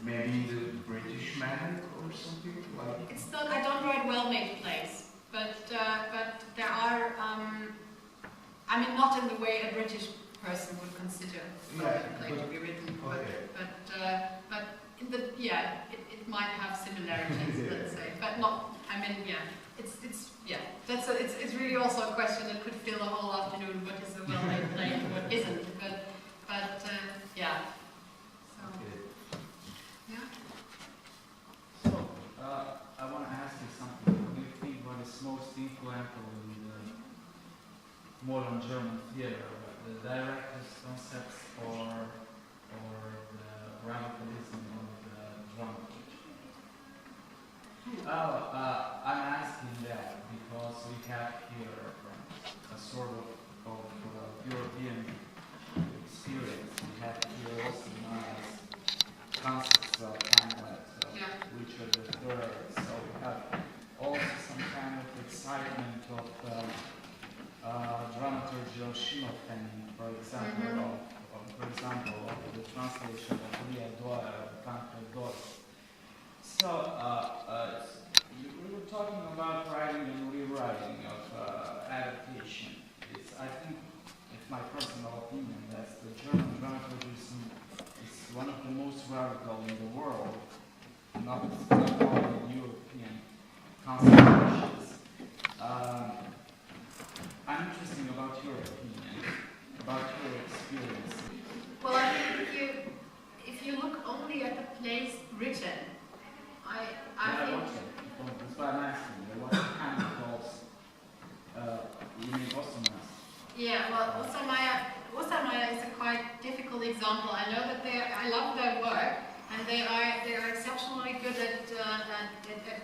Maybe the British man or something like. It's not. I don't write well-made plays, but there are. I mean, not in the way a British person would consider a play to be written, but in the it might have similarities, let's say, but not. I mean, it's really also a question that could fill a whole afternoon. What is a well-made play and what isn't? But yeah. So yeah. So I want to ask you something. What do you think what is most influential in the modern German theater? The director's concepts or the radicalism of the dramaturgy? I'm asking that because we have here a sort of European experience. We have here also nice concepts of Hamlet, Richard III. So we have also some kind of excitement of dramaturgy of Schimmelpfennig, for example, of the translation of Leah Doyle, Tancred Deutsch. So we were talking about writing and rewriting of adaptation. I think it's my personal opinion that the German dramaturgism is one of the most radical in the world, not only European considerations. I'm interested about your opinion, about your experience. Well, I think if you look only at the plays written, I think. That's why I'm asking. What kind of thoughts you mean Ostermeier? Yeah, well, Ostermeier is a quite difficult example. I know that I love their work, and they are exceptionally good at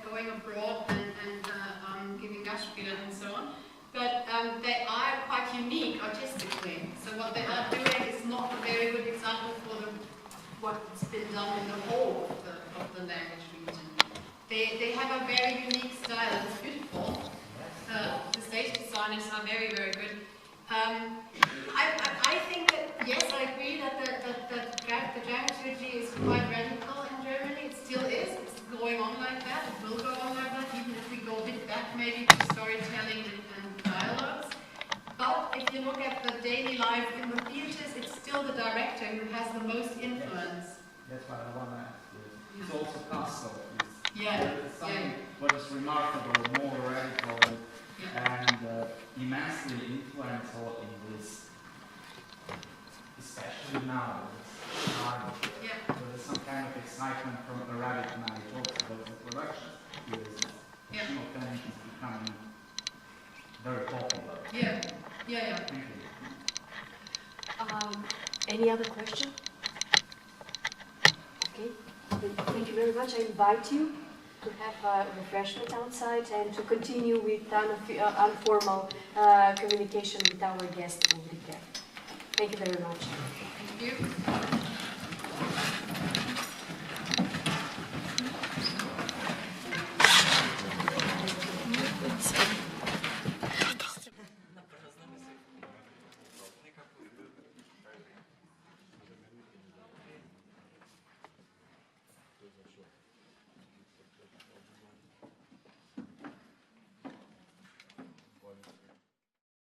going abroad and giving Gastspiele and so on. But they are quite unique artistically. So what they are doing is not a very good example for what's been done in the whole of the language region. They have a very unique style. It's beautiful. The stage designers are very, very good. I think that, yes, I agree that the dramaturgy is quite radical in Germany. It still is. It's going on like that. It will go on like that, even if we go a bit back maybe to storytelling and dialogues. But if you look at the daily life in the theatres, it's still the director who has the most influence. That's what I want to ask you. It's also Castle. It's something what is remarkable, more radical, and immensely influential in this, especially now, this time. There's some kind of excitement from Arabic Night, also about the production. Schimmelpfennig is becoming very popular. Yeah. Thank you. Any other question? Okay. Thank you very much. I invite you to have a refreshment outside and to continue with informal communication with our guest, Ulrike. Thank you very much. Thank you.